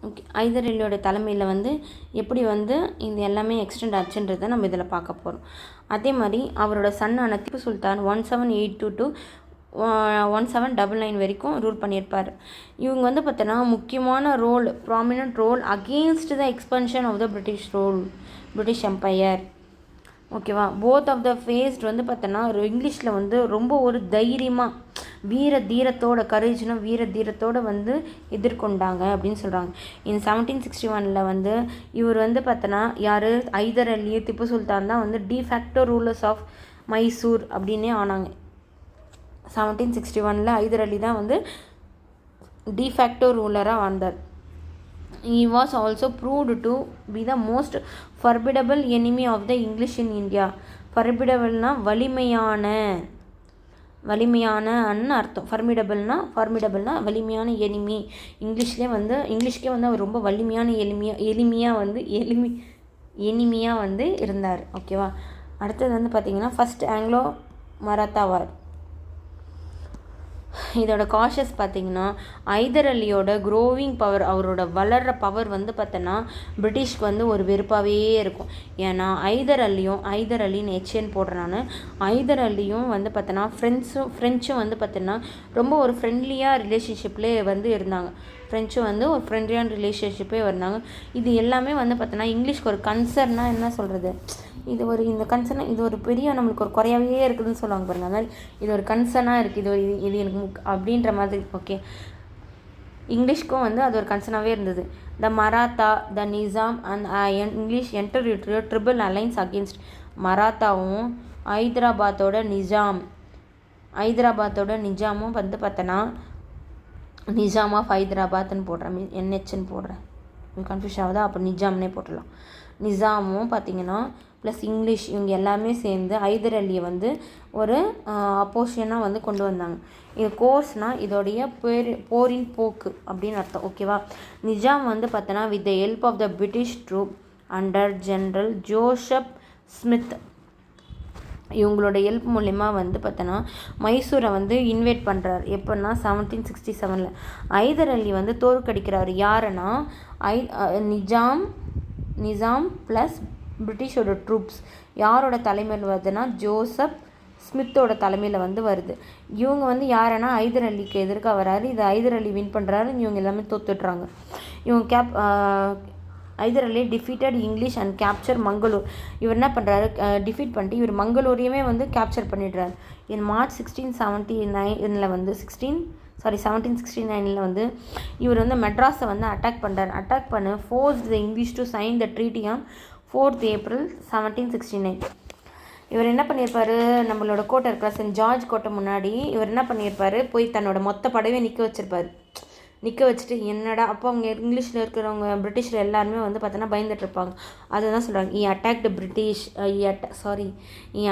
Okay, Hyder அலியோட தலைமையில் வந்து எப்படி வந்து இது எல்லாமே எக்ஸ்டெண்ட் ஆச்சுன்றதை நம்ம இதில் பார்க்க போகிறோம். அதே மாதிரி அவரோட சன்னான திப்பு சுல்தான் 1782 to 1799 வரைக்கும் ரூல் பண்ணியிருப்பார். இவங்க வந்து பார்த்தோன்னா முக்கியமான role, prominent role against the expansion of the British empire. ஓகேவா, போத் ஆஃப் த ஃபேஸ்ட் வந்து பார்த்தோன்னா இங்கிலீஷில் வந்து ரொம்ப ஒரு தைரியமாக வீர தீரத்தோட, கரேஜ்னா வீர தீரத்தோடு வந்து எதிர்கொண்டாங்க அப்படின்னு சொல்கிறாங்க. இன் 1761 வந்து இவர் வந்து பார்த்தோன்னா யார், ஐதர் அலி, திப்பு சுல்தான் தான் வந்து டிஃபேக்டோ ரூலர்ஸ் ஆஃப் மைசூர் அப்படின்னே ஆனாங்க. 1761 ஐதர் அலி தான் வந்து டிஃபேக்டோ ரூலராக வந்தார். He was also proved to be the most formidable enemy of the English in India. Formidableனா வலிமையான அர்த்தம். ஃபார்மிடபிள்னா வலிமையான எனிமி. இங்கிலீஷ்க்கே வந்து அவர் ரொம்ப வலிமையான எனிமியாக வந்து இருந்தார். ஓகேவா, அடுத்தது வந்து பார்த்திங்கன்னா ஃபஸ்ட் ஆங்கிலோ மராத்தா வார். இதோட காஷஸ் பார்த்திங்கன்னா ஐதர் அலியோட க்ரோவிங் பவர், அவரோட வளர்கிற பவர் வந்து பார்த்தோன்னா பிரிட்டிஷ்க்கு வந்து ஒரு வெறுப்பாகவே இருக்கும். ஏன்னா ஐதர் அலின்னு ஹெச்என் போடுறேன் நான். ஐதர் அலியும் வந்து பார்த்தோன்னா ஃப்ரெஞ்சும் வந்து பார்த்தோன்னா ரொம்ப ஒரு ஃப்ரெண்ட்லியாக ரிலேஷன்ஷிப்லேயே வந்து இருந்தாங்க. ஃப்ரெஞ்சும் வந்து ஒரு ஃப்ரெண்ட்லியான ரிலேஷன்ஷிப்பே இருந்தாங்க. இது எல்லாமே வந்து பார்த்தோன்னா இங்கிலீஷ்க்கு ஒரு கன்சர்னாக என்ன சொல்கிறது, இந்த கன்சர்னாக இது ஒரு பெரிய நம்மளுக்கு ஒரு குறையாவே இருக்குதுன்னு சொல்லுவாங்க பாருங்கள். அதனால் இது ஒரு கன்சர்னாக இருக்குது, இது எனக்கு அப்படின்ற மாதிரி. ஓகே, இங்கிலீஷ்க்கும் வந்து அது ஒரு கன்சர்னாகவே இருந்தது. The Maratha, the Nizam and English enter triple alliance against. மராத்தாவும் ஹைதராபாத்தோட நிஜாமும் வந்து பார்த்தோன்னா நிஜாம் ஆஃப் ஹைதராபாத்னு போடுறேன், என்ஹெச்ன்னு போடுறேன், கன்ஃபியூஸ் ஆகுதா, அப்போ நிஜாம்னே போட்டுடலாம். நிஜாமும் பார்த்திங்கன்னா ப்ளஸ் இங்கிலீஷ் இவங்க எல்லாமே சேர்ந்து ஐதர் அலியை வந்து ஒரு அப்போசிஷனாக வந்து கொண்டு வந்தாங்க. இது கோர்ஸ்னால் இதோடைய போரின் போக்கு அப்படின்னு அர்த்தம். ஓகேவா, நிஜாம் வந்து பார்த்தோன்னா with the help of the British troop under general Joseph Smith, இவங்களோட ஹெல்ப் மூலிமா வந்து பார்த்தோன்னா மைசூரை வந்து இன்வைட் பண்ணுறாரு. எப்போன்னா 1767 ஐதர் அலி வந்து தோற்கடிக்கிறார். யாருன்னா நிஜாம் ப்ளஸ் பிரிட்டிஷோட ட்ரூப்ஸ். யாரோட தலைமையில் வருதுன்னா ஜோசப் ஸ்மித்தோட தலைமையில் வந்து வருது. இவங்க வந்து யாருன்னா ஐதர் அலிக்கு எதிர்க்க வராரு. இது ஐதர் அலி வின் பண்ணுறாரு, இவங்க எல்லாமே தோத்துடுறாங்க. இவங்க Haidar Ali defeated English and capture Mangalore. இவர் என்ன பண்ணுறாரு, டிஃபீட் பண்ணிட்டு இவர் மங்களூரையுமே வந்து கேப்சர் பண்ணிடுறாரு. இன் மார்ச் 1769 வந்து 1769 வந்து இவர் வந்து மெட்ராஸை வந்து அட்டாக் பண்ண force the English to sign the treaty on 4th April 1769. இவர் என்ன பண்ணியிருப்பார், நம்மளோட கோட்டை இருக்கிற சென்ட் ஜார்ஜ் கோட்டை முன்னாடி இவர் என்ன பண்ணியிருப்பார், போய் தன்னோட மொத்த படவே நிற்க வச்சுட்டு என்னடா, அப்போ அவங்க இங்கிலீஷில் இருக்கிறவங்க பிரிட்டிஷில் எல்லாருமே வந்து பார்த்தோன்னா பயந்துட்டுருப்பாங்க. அதுதான் சொல்கிறாங்க, he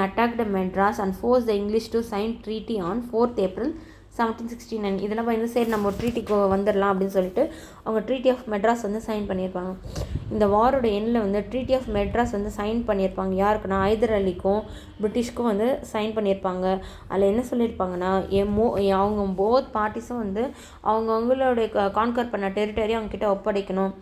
attacked Madras and force the English to sign treaty on 4th April 1769. இதெல்லாம் வந்து சரி நம்ம ஒரு ட்ரீட்டிக்கு வந்துடலாம் அப்படின்னு சொல்லிட்டு அவங்க ட்ரீட்டி ஆஃப் மெட்ராஸ் வந்து சைன் பண்ணியிருப்பாங்க. இந்த வாரோட எண்ணில் வந்து ட்ரீட்டி ஆஃப் மெட்ராஸ் வந்து சைன் பண்ணியிருப்பாங்க. யாருக்குன்னா ஐதர் அலிக்கும் பிரிட்டிஷ்க்கும் வந்து சைன் பண்ணியிருப்பாங்க. அதில் என்ன சொல்லியிருப்பாங்கன்னா அவங்க போத் பார்ட்டிஸும் வந்து அவங்களுடைய கான்கர் பண்ண டெரிட்டரி அவங்கக்கிட்ட ஒப்படைக்கணும்.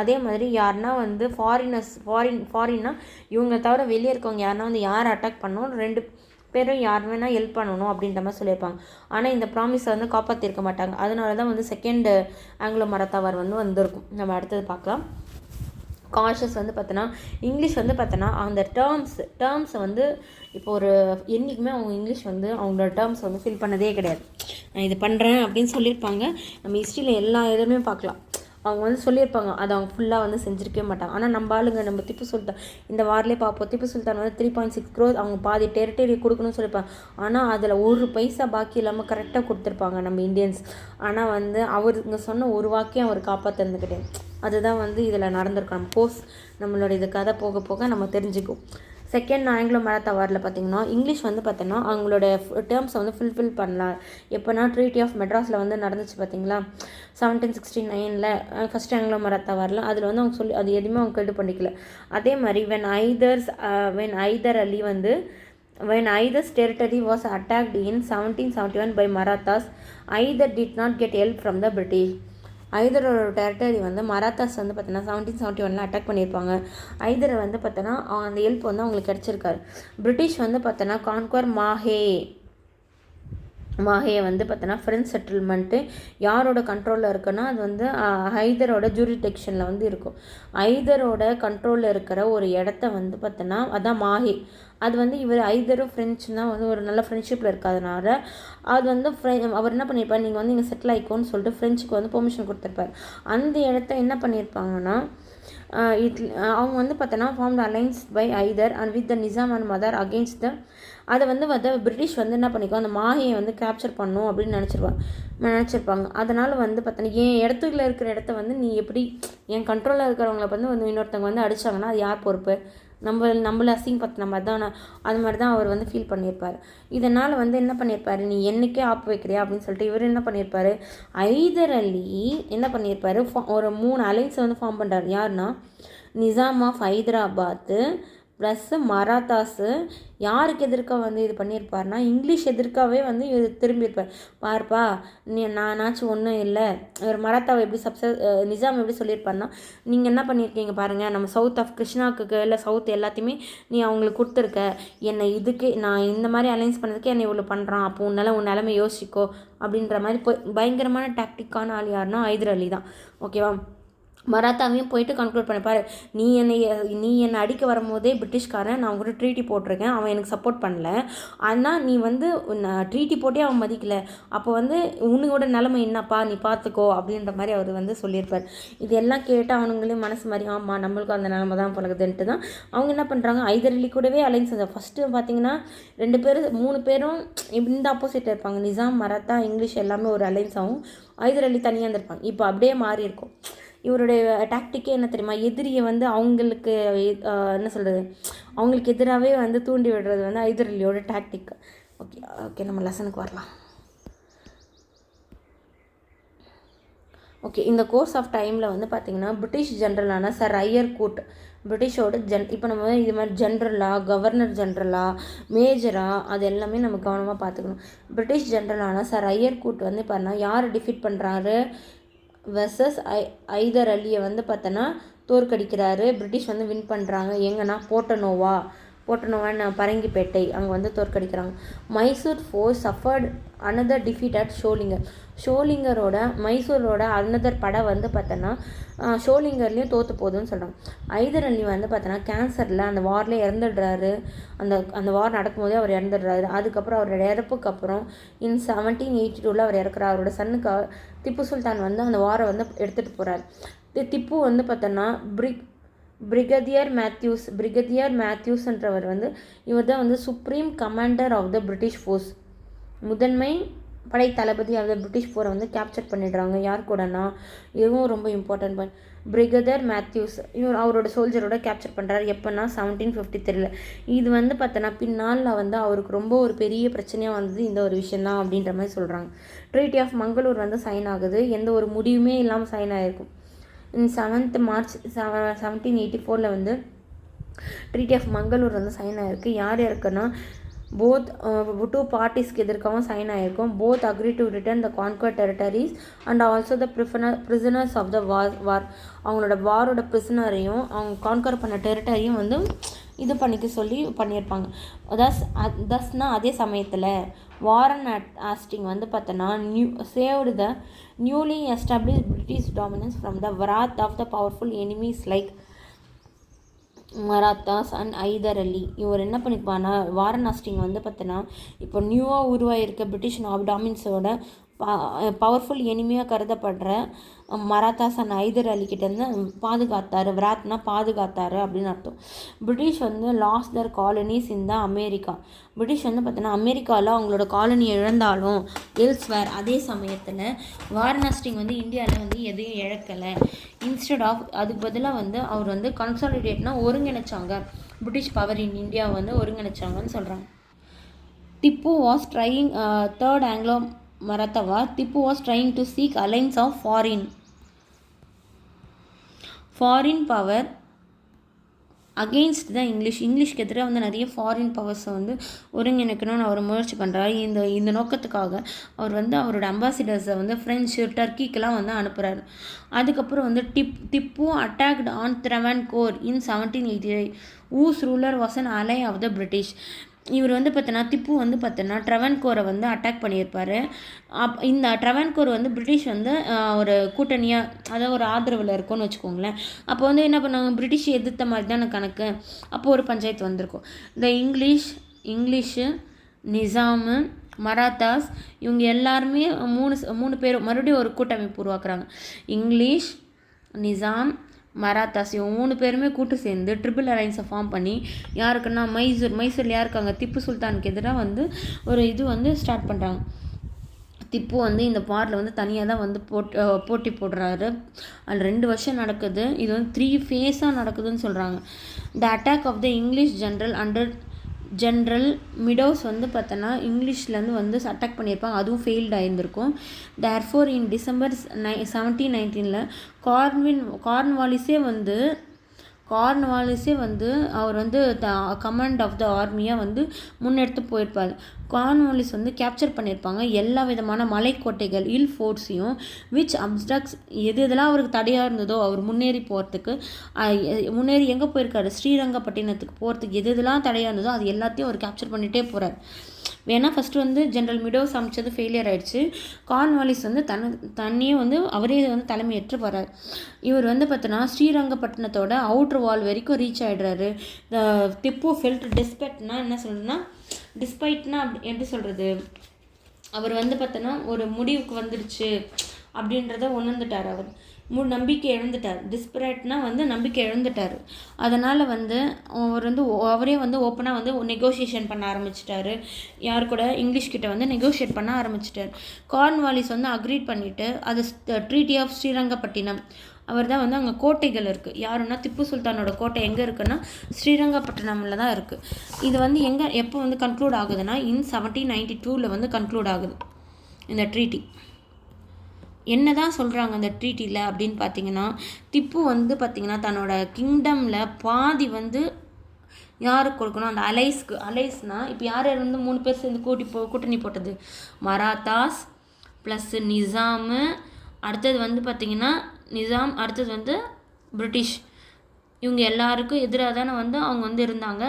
அதே மாதிரி யாருன்னா வந்து ஃபாரின்னா இவங்க தவிர வெளியே இருக்கவங்க யாருன்னா வந்து யாரை அட்டாக் பண்ணணும், 2 பேரும் யார் வேணால் ஹெல்ப் பண்ணணும் அப்படின்ற மாதிரி சொல்லியிருப்பாங்க. ஆனால் இந்த ப்ராமிஸை வந்து காப்பாற்றிருக்க மாட்டாங்க. அதனால தான் வந்து செகண்ட் ஆங்கிலோ மராத்தா வார் வந்து வந்திருக்கும். நம்ம அடுத்தது பார்க்கலாம். காஷஸ் வந்து பார்த்தோன்னா இங்கிலீஷ் வந்து பார்த்தோன்னா அந்த டேர்ம்ஸை வந்து இப்போ ஒரு என்றைக்குமே அவங்க இங்கிலீஷ் வந்து அவங்களோட டேர்ம்ஸ் வந்து ஃபில் பண்ணதே கிடையாது. நான் இது பண்ணுறேன் அப்படின்னு சொல்லியிருப்பாங்க. நம்ம ஹிஸ்ட்ரியில் எல்லா இதுவுமே பார்க்கலாம், அவங்க வந்து சொல்லியிருப்பாங்க, அதை அவங்க ஃபுல்லாக வந்து செஞ்சுருக்கவே மாட்டாங்க. ஆனால் நம்ம ஆளுங்க நம்ம திப்பு சுல்தான் இந்த வார்லேயே பார்ப்போம், திப்பு சுல்தான் வந்து 3.6 crore அவங்க பாதி டெரிட்டரி கொடுக்கணும்னு சொல்லியிருப்பாங்க. ஆனால் அதில் ஒரு பைசா பாக்கி இல்லாமல் கரெக்டாக கொடுத்துருப்பாங்க நம்ம இந்தியன்ஸ். ஆனால் வந்து அவருங்க சொன்ன ஒரு வாக்கையும் அவர் காப்பாற்றுறது கிடையாது. அதுதான் வந்து இதில் நடந்திருக்கோம். கோர்ஸ் நம்மளோட இது கதை போக போக நம்ம தெரிஞ்சுக்கும். செகண்ட் ஆங்கிலோ மராத்தா வாரில் பார்த்திங்கன்னா இங்கிலீஷ் வந்து பார்த்தோன்னா அவங்களோட டேர்ம்ஸை வந்து ஃபுல்ஃபில் பண்ணலாம். எப்போனா ட்ரீட்டி ஆஃப் மெட்ராஸில் வந்து நடந்துச்சு பார்த்திங்களா 1769 ஃபஸ்ட் ஆங்கிலோ மராத்தா வாரில். அதில் வந்து அவங்க அது எதுவுமே அவங்க கேட்டு பண்ணிக்கல. அதே மாதிரி when Hyder's territory was attacked in 1771 by Marathas, Hyder did not get help from the British. ஐதரோட டெரிட்டரி வந்து மராத்தாஸ் வந்து பார்த்தோன்னா 1771 அட்டாக் பண்ணியிருப்பாங்க. ஐதரை வந்து பார்த்தோன்னா அந்த ஹெல்ப் வந்து அவங்களுக்கு கிடச்சிருக்காரு. பிரிட்டிஷ் வந்து பார்த்தோன்னா கான்குவர் மாஹே வந்து பார்த்தோன்னா ஃப்ரெஞ்ச் செட்டில்மெண்ட்டு யாரோட கண்ட்ரோலில் இருக்குன்னா அது வந்து ஹைதரோட ஜூரிடெக்ஷனில் வந்து இருக்கும். ஐதரோட கண்ட்ரோலில் இருக்கிற ஒரு இடத்த வந்து பார்த்தோன்னா அதான் மாஹே. அது வந்து இவர் ஐதரும் ஃப்ரெஞ்சுனா வந்து ஒரு நல்ல ஃப்ரெண்ட்ஷிப்பில் இருக்காதனால அது வந்து அவர் என்ன பண்ணியிருப்பார், நீங்கள் வந்து இங்கே செட்டில் ஆகிக்கோன்னு சொல்லிட்டு ஃப்ரெஞ்சுக்கு வந்து பெர்மிஷன் கொடுத்துருப்பார். அந்த இடத்த என்ன பண்ணியிருப்பாங்கன்னா அவங்க வந்து பார்த்தோன்னா form the alliance by Hyder and with the Nizam and mother against the அதை வந்து பிரிட்டிஷ் வந்து என்ன பண்ணிக்கோ அந்த மாஹையை வந்து கேப்சர் பண்ணும் அப்படின்னு நினச்சிருப்பாங்க. அதனால் வந்து பார்த்தோன்னா என் இடத்துல இருக்கிற இடத்த வந்து நீ எப்படி என் கண்ட்ரோலில் இருக்கிறவங்கள வந்து இன்னொருத்தவங்க வந்து அடித்தாங்கன்னா அது யார் பொறுப்பு, நம்மள அசிங்கப்படுத்தின மாதிரி தான். அது மாதிரி தான் அவர் வந்து ஃபீல் பண்ணியிருப்பார். இதனால் வந்து என்ன பண்ணியிருப்பார், நீ என்னைக்கே ஆப்பு வைக்கிறியா அப்படின்னு சொல்லிட்டு இவர் என்ன பண்ணியிருப்பார், ஐதர் அலி என்ன பண்ணியிருப்பார், ஒரு 3 அலைன்ஸை வந்து ஃபார்ம் பண்ணுறாரு. யாருன்னா நிசாம் ஆஃப் ஹைதராபாத்து ப்ளஸ் மராத்தாஸு. யாருக்கு எதிர்க்க வந்து இது பண்ணியிருப்பார்னா இங்கிலீஷ் எதிர்க்காவே வந்து இது திரும்பியிருப்பார். பார்ப்பா நானாச்சும் ஒன்றும் இல்லை, ஒரு மராத்தாவை எப்படி நிசாம் எப்படி சொல்லியிருப்பார்னா, நீங்கள் என்ன பண்ணியிருக்கீங்க பாருங்கள், நம்ம சவுத் ஆஃப் கிருஷ்ணாவுக்கு இல்லை சவுத் எல்லாத்தையுமே நீ அவங்களுக்கு கொடுத்துருக்க, என்னை இதுக்கு நான் இந்த மாதிரி அலைன்ஸ் பண்ணதுக்கு என்னை இவ்வளோ பண்ணுறான், அப்போ உன் நிலைமை யோசிக்கோ அப்படின்ற மாதிரி பயங்கரமான டாக்டிக்கான ஆள் யாருன்னா ஹைதர் அலி தான். ஓகேவா. மராத்தாவையும் போயிட்டு கன்க்ளூட் பண்ணிப்பார், நீ என்னை அடிக்க வரும்போதே பிரிட்டிஷ்காரன் நான் கூட ட்ரீட்டி போட்டிருக்கேன், அவன் எனக்கு சப்போர்ட் பண்ணல, ஆனால் நீ வந்து ட்ரீட்டி போட்டே அவன் மதிக்கலை, அப்போ வந்து உன்னோட நிலைமை என்னப்பா நீ பார்த்துக்கோ அப்படின்ற மாதிரி அவர் வந்து சொல்லியிருப்பார். இது எல்லாம் கேட்டு அவனுங்களே மனசு மாதிரி ஆமாம் நம்மளுக்கும் அந்த நிலைமை தான் பழகுதுன்ட்டு தான் அவங்க என்ன பண்ணுறாங்க, ஹைதர் அலி கூடவே அலைன்ஸ். ஃபஸ்ட்டு பார்த்தீங்கன்னா 3 பேரும் இந்த ஆப்போசிட் இருப்பாங்க, நிசாம் மராத்தா இங்கிலீஷ் எல்லாமே ஒரு அலைன்ஸ் ஆகும், ஹைதர் அலி தனியாக இருந்திருப்பாங்க. இப்போ அப்படியே மாறி இருக்கும். இவருடைய டாக்டிக்கே என்ன தெரியுமா, எதிரியை வந்து அவங்களுக்கு என்ன சொல்கிறது அவங்களுக்கு எதிராகவே வந்து தூண்டி விடுறது வந்து ஹைதர் அலியோட டாக்டிக். ஓகே நம்ம லெசனுக்கு வரலாம். ஓகே, இந்த கோர்ஸ் ஆஃப் டைமில் வந்து பார்த்திங்கன்னா பிரிட்டிஷ் ஜென்ரலான சர் ஐயர் கூட் பிரிட்டிஷோட இப்போ நம்ம இது மாதிரி ஜென்ரலாக கவர்னர் ஜென்ரலாக மேஜராக அது எல்லாமே நம்ம கவனமாக பார்த்துக்கணும். பிரிட்டிஷ் ஜென்ரலான சர் ஐயர் கூட் வந்து பாருன்னா யார் டிஃபீட் பண்ணுறாரு வெர்சஸ் ஹைதர் அலியை வந்து பார்த்தோன்னா தோற்கடிக்கிறாரு. பிரிட்டிஷ் வந்து வின் பண்ணுறாங்க. எங்கன்னா போர்ட்டனோவான்னு பரங்கிப்பேட்டை அங்கே வந்து தோற்கடிக்கிறாங்க. Mysore force suffered another defeat at ஷோலிங்கரோட மைசூரோட அனதர் படை வந்து பார்த்தோன்னா ஷோலிங்கர்லேயும் தோற்று போகுதுன்னு சொல்கிறாங்க. ஹைதர் அலி வந்து பார்த்தோன்னா கேன்சரில் அந்த வார்லேயே இறந்துடுறாரு. அந்த வார் நடக்கும்போதே அவர் இறந்துடுறாரு. அதுக்கப்புறம் அவரோட இறப்புக்கு அப்புறம் 1782 அவர் இறக்குறாரு. அவரோட சன்னுக்கு திப்பு சுல்தான் வந்து அந்த வாரை வந்து எடுத்துகிட்டு போகிறார். திப்பு வந்து பார்த்தோன்னா பிரிகேடியர் மேத்யூஸ்ன்றவர் வந்து இவர் தான் வந்து supreme commander of the British force, முதன்மை படை தளபதி ஆஃப் த பிரிட்டிஷ் ஃபோரை வந்து கேப்சர் பண்ணிடுறாங்க. யார் கூடனா இதுவும் ரொம்ப இம்பார்ட்டன்ட் பாயிண்ட். பிரிகேடியர் மேத்யூஸ் இவர் அவரோட சோல்ஜரோட கேப்சர் பண்ணுறாரு. எப்போனா 1753. இது வந்து பார்த்தோன்னா பின்னால் வந்து அவருக்கு ரொம்ப ஒரு பெரிய பிரச்சனையாக வந்தது இந்த ஒரு விஷயந்தான் அப்படின்ற மாதிரி சொல்கிறாங்க. ட்ரீட்டி ஆஃப் மங்களூர் வந்து சைன் ஆகுது. எந்த ஒரு முடிவுமே இல்லாமல் சைன் ஆகிருக்கும். 7th March 1784 வந்து ட்ரீட்டி ஆஃப் மங்களூர் வந்து சைன் ஆகிருக்கு. யார் இருக்குன்னா போத் 2 பார்ட்டிஸ்க்கு எதிர்க்கவும் சைன் ஆகிருக்கும். Both agree to return the conquered territories and also the prisoners of the war. அவங்களோட வாரோட பிரிசனரையும் அவங்க கான்கர் பண்ண டெரிட்டரியும் வந்து இது பண்ணிக்க சொல்லி பண்ணியிருப்பாங்க. தஸ்னா அதே சமயத்தில் வாரன் ஹாஸ்டிங் வந்து பார்த்தோன்னா saved the newly establish British dominance from the wrath of the powerful enemies like Marathas and Haidar Ali. இவர் என்ன பண்ணிப்பானா வாரன் ஹாஸ்டிங் வந்து பார்த்தோன்னா இப்போ நியூவாக உருவாகிருக்க பிரிட்டிஷ் டாமினன்ஸோட பவர்ஃபுல் எனிமையாக கருதப்படுற மராத்தாஸ் அண்ட் ஹைதர் அலிக்கிட்டேருந்து பாதுகாத்தார். விராத்னா பாதுகாத்தார் அப்படின்னு அர்த்தம். பிரிட்டிஷ் வந்து lost their colonies in the America. British வந்து பார்த்தோன்னா அமெரிக்காவில் அவங்களோட காலனி இழந்தாலும் எல்ஸ்வேர் அதே சமயத்தில் வாரன் ஹாஸ்டிங் வந்து இந்தியாவில் வந்து எதையும் இழக்கலை. இன்ஸ்டெட் ஆஃப் அதுக்கு பதிலாக வந்து அவர் வந்து கன்சாலிடேட்னா ஒருங்கிணைச்சாங்க. பிரிட்டிஷ் பவர் இன் இந்தியாவை வந்து ஒருங்கிணைச்சாங்கன்னு சொல்கிறாங்க. Tipu was trying third Anglo Maratha war. Tipu was trying to seek alliance of foreign power against தான் இங்கிலீஷ்க்கு எதிராக வந்து நிறைய ஃபாரின் பவர்ஸை வந்து ஒருங்கிணைக்கணும்னு அவர் முயற்சி பண்ணுறாரு. இந்த நோக்கத்துக்காக அவர் வந்து அவரோட அம்பாசிடர்ஸை வந்து ஃப்ரெஞ்சு டர்க்கிக்கெலாம் வந்து அனுப்புகிறாரு. அதுக்கப்புறம் வந்து Tipu attacked on Travancore in 1785 whose ruler was an ally of the British. இவர் வந்து பார்த்தோன்னா திப்பு வந்து பார்த்தோன்னா ட்ரவன்கோரை வந்து அட்டாக் பண்ணியிருப்பார். இந்த ட்ரவன்கோர் வந்து பிரிட்டிஷ் வந்து ஒரு கூட்டணியாக, அதாவது ஒரு ஆதரவில் இருக்கும்னு வச்சுக்கோங்களேன். அப்போ வந்து என்ன பண்ணாங்க, பிரிட்டிஷ் எதிர்த்த மாதிரி தானே கணக்கு. அப்போது ஒரு பஞ்சாயத்து வந்திருக்கும். இந்த இங்கிலீஷு நிசாமு மராத்தாஸ் இவங்க எல்லாருமே மூணு பேரும் மறுபடியும் ஒரு கூட்டமைப்பு உருவாக்குறாங்க. இங்கிலீஷ், நிசாம், மராத்தாஸ் இவங்க 3 பேருமே கூட்டு சேர்ந்து ட்ரிபிள் அலைன்ஸை ஃபார்ம் பண்ணி யாருக்குன்னா மைசூரில் யாருக்காங்க, திப்பு சுல்தானுக்கு எதிராக வந்து ஒரு இது வந்து ஸ்டார்ட் பண்ணுறாங்க. திப்பு வந்து இந்த பாரில் வந்து தனியாக தான் வந்து போட்டி போடுறாரு. அது 2 வருஷம் நடக்குது. இது வந்து 3 ஃபேஸாக நடக்குதுன்னு சொல்கிறாங்க. The attack of the English general Meadows வந்து பார்த்தோன்னா இங்கிலீஷ்லேருந்து வந்து அட்டாக் பண்ணியிருப்பாங்க. அதுவும் ஃபெயில்டு ஆகியிருந்திருக்கும். தேர்ஃபோர் இன் டிசம்பர் 1719 கார்ன்வாலிஸே வந்து அவர் வந்து கமாண்ட் ஆஃப் த ஆர்மியாக வந்து முன்னெடுத்து போயிருப்பார். கார்ன்வாலிஸ் வந்து கேப்சர் பண்ணியிருப்பாங்க எல்லா விதமான மலைக்கோட்டைகள் ஃபோர்ட்ஸையும் விச் அப்ஸ்டாக்ஸ் எதெல்லாம் அவருக்கு தடையாக இருந்ததோ அவர் முன்னேறி எங்கே போயிருக்காரு, ஸ்ரீரங்கப்பட்டினத்துக்கு போகிறதுக்கு எதெல்லாம் தடையாக இருந்ததோ அது எல்லாத்தையும் அவர் கேப்சர் பண்ணிகிட்டே போகிறார். வேணா ஃபஸ்ட்டு வந்து ஜென்ரல் மிடோஸ் அமைச்சது ஃபெயிலியர் ஆகிடுச்சு. கார்ன்வாலிஸ் வந்து தண்ணியே வந்து அவரே வந்து தலைமையேற்று போகிறார். இவர் வந்து பார்த்தோன்னா ஸ்ரீரங்கப்பட்டினத்தோட அவுட்ரு வால் வரைக்கும் ரீச் ஆகிடுறாரு. திப்பு ஃபெல்ட் டிஸ்பைட்னா என்ன சொல்கிறதுன்னா, டிஸ்பைட்னா எப்படி சொல்கிறது, அவர் வந்து பார்த்தோன்னா ஒரு முடிவுக்கு வந்துடுச்சு அப்படின்றத உணர்ந்துட்டார். அவர் நம்பிக்கை இழந்துட்டார். டிஸ்பரேட்னா வந்து நம்பிக்கை இழந்துட்டார். அதனால் வந்து அவர் வந்து அவரே வந்து ஓப்பனாக வந்து நெகோஷியேஷன் பண்ண ஆரம்பிச்சிட்டாரு. யார் கூட, இங்கிலீஷ்கிட்ட வந்து நெகோஷியேட் பண்ண ஆரம்பிச்சிட்டார். கார்ன்வாலிஸ் வந்து அக்ரீட் பண்ணிவிட்டு அது ட்ரீட்டி ஆஃப் ஸ்ரீரங்கப்பட்டினம், அவர் தான் வந்து அங்கே கோட்டைகள் இருக்குது. யாருன்னா திப்பு சுல்தானோட கோட்டை எங்கே இருக்குன்னா ஸ்ரீரங்கப்பட்டினமில் தான் இருக்குது. இது வந்து எப்போ வந்து கன்க்ளூட் ஆகுதுன்னா இன் 1792 வந்து கன்க்ளூட் ஆகுது இந்த ட்ரீட்டி. என்ன தான் சொல்கிறாங்க அந்த ட்ரீட்டியில் அப்படின்னு பார்த்தீங்கன்னா, திப்பு வந்து பார்த்திங்கன்னா தன்னோட கிங்டமில் பாதி வந்து யாருக்கு கொடுக்கணும், அந்த அலைஸ்னால் இப்போ யார் வந்து 3 பேர் சேர்ந்து கூட்டணி போட்டது, மராத்தாஸ் ப்ளஸ் நிசாமு, அடுத்தது வந்து பார்த்திங்கன்னா அடுத்தது வந்து பிரிட்டிஷ், இவங்க எல்லாருக்கும் எதிராக தானே வந்து அவங்க வந்து இருந்தாங்க.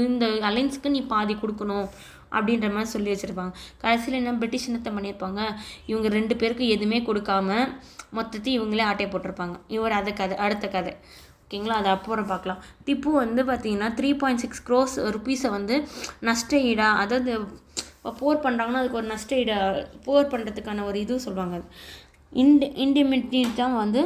இந்த அலைன்ஸுக்கு நீ பாதி கொடுக்கணும் அப்படின்ற மாதிரி சொல்லி வச்சுருப்பாங்க. கடைசியில் என்ன பிரிட்டிஷ் என்னத்தை பண்ணியிருப்பாங்க, இவங்க 2 பேருக்கு எதுவுமே கொடுக்காம மொத்தத்தையும் இவங்களே ஆட்டையை போட்டிருப்பாங்க. அடுத்த கதை ஓகேங்களா, அதை அப்புறம் பார்க்கலாம். திப்பு வந்து பார்த்திங்கன்னா 3.6 crores rupees வந்து நஷ்ட ஈடாக, அதாவது போர் பண்ணுறாங்கன்னா அதுக்கு ஒரு நஷ்ட ஈடாக போர் பண்ணுறதுக்கான ஒரு இது சொல்லுவாங்க. இண்டிமெண்ட்னி தான் வந்து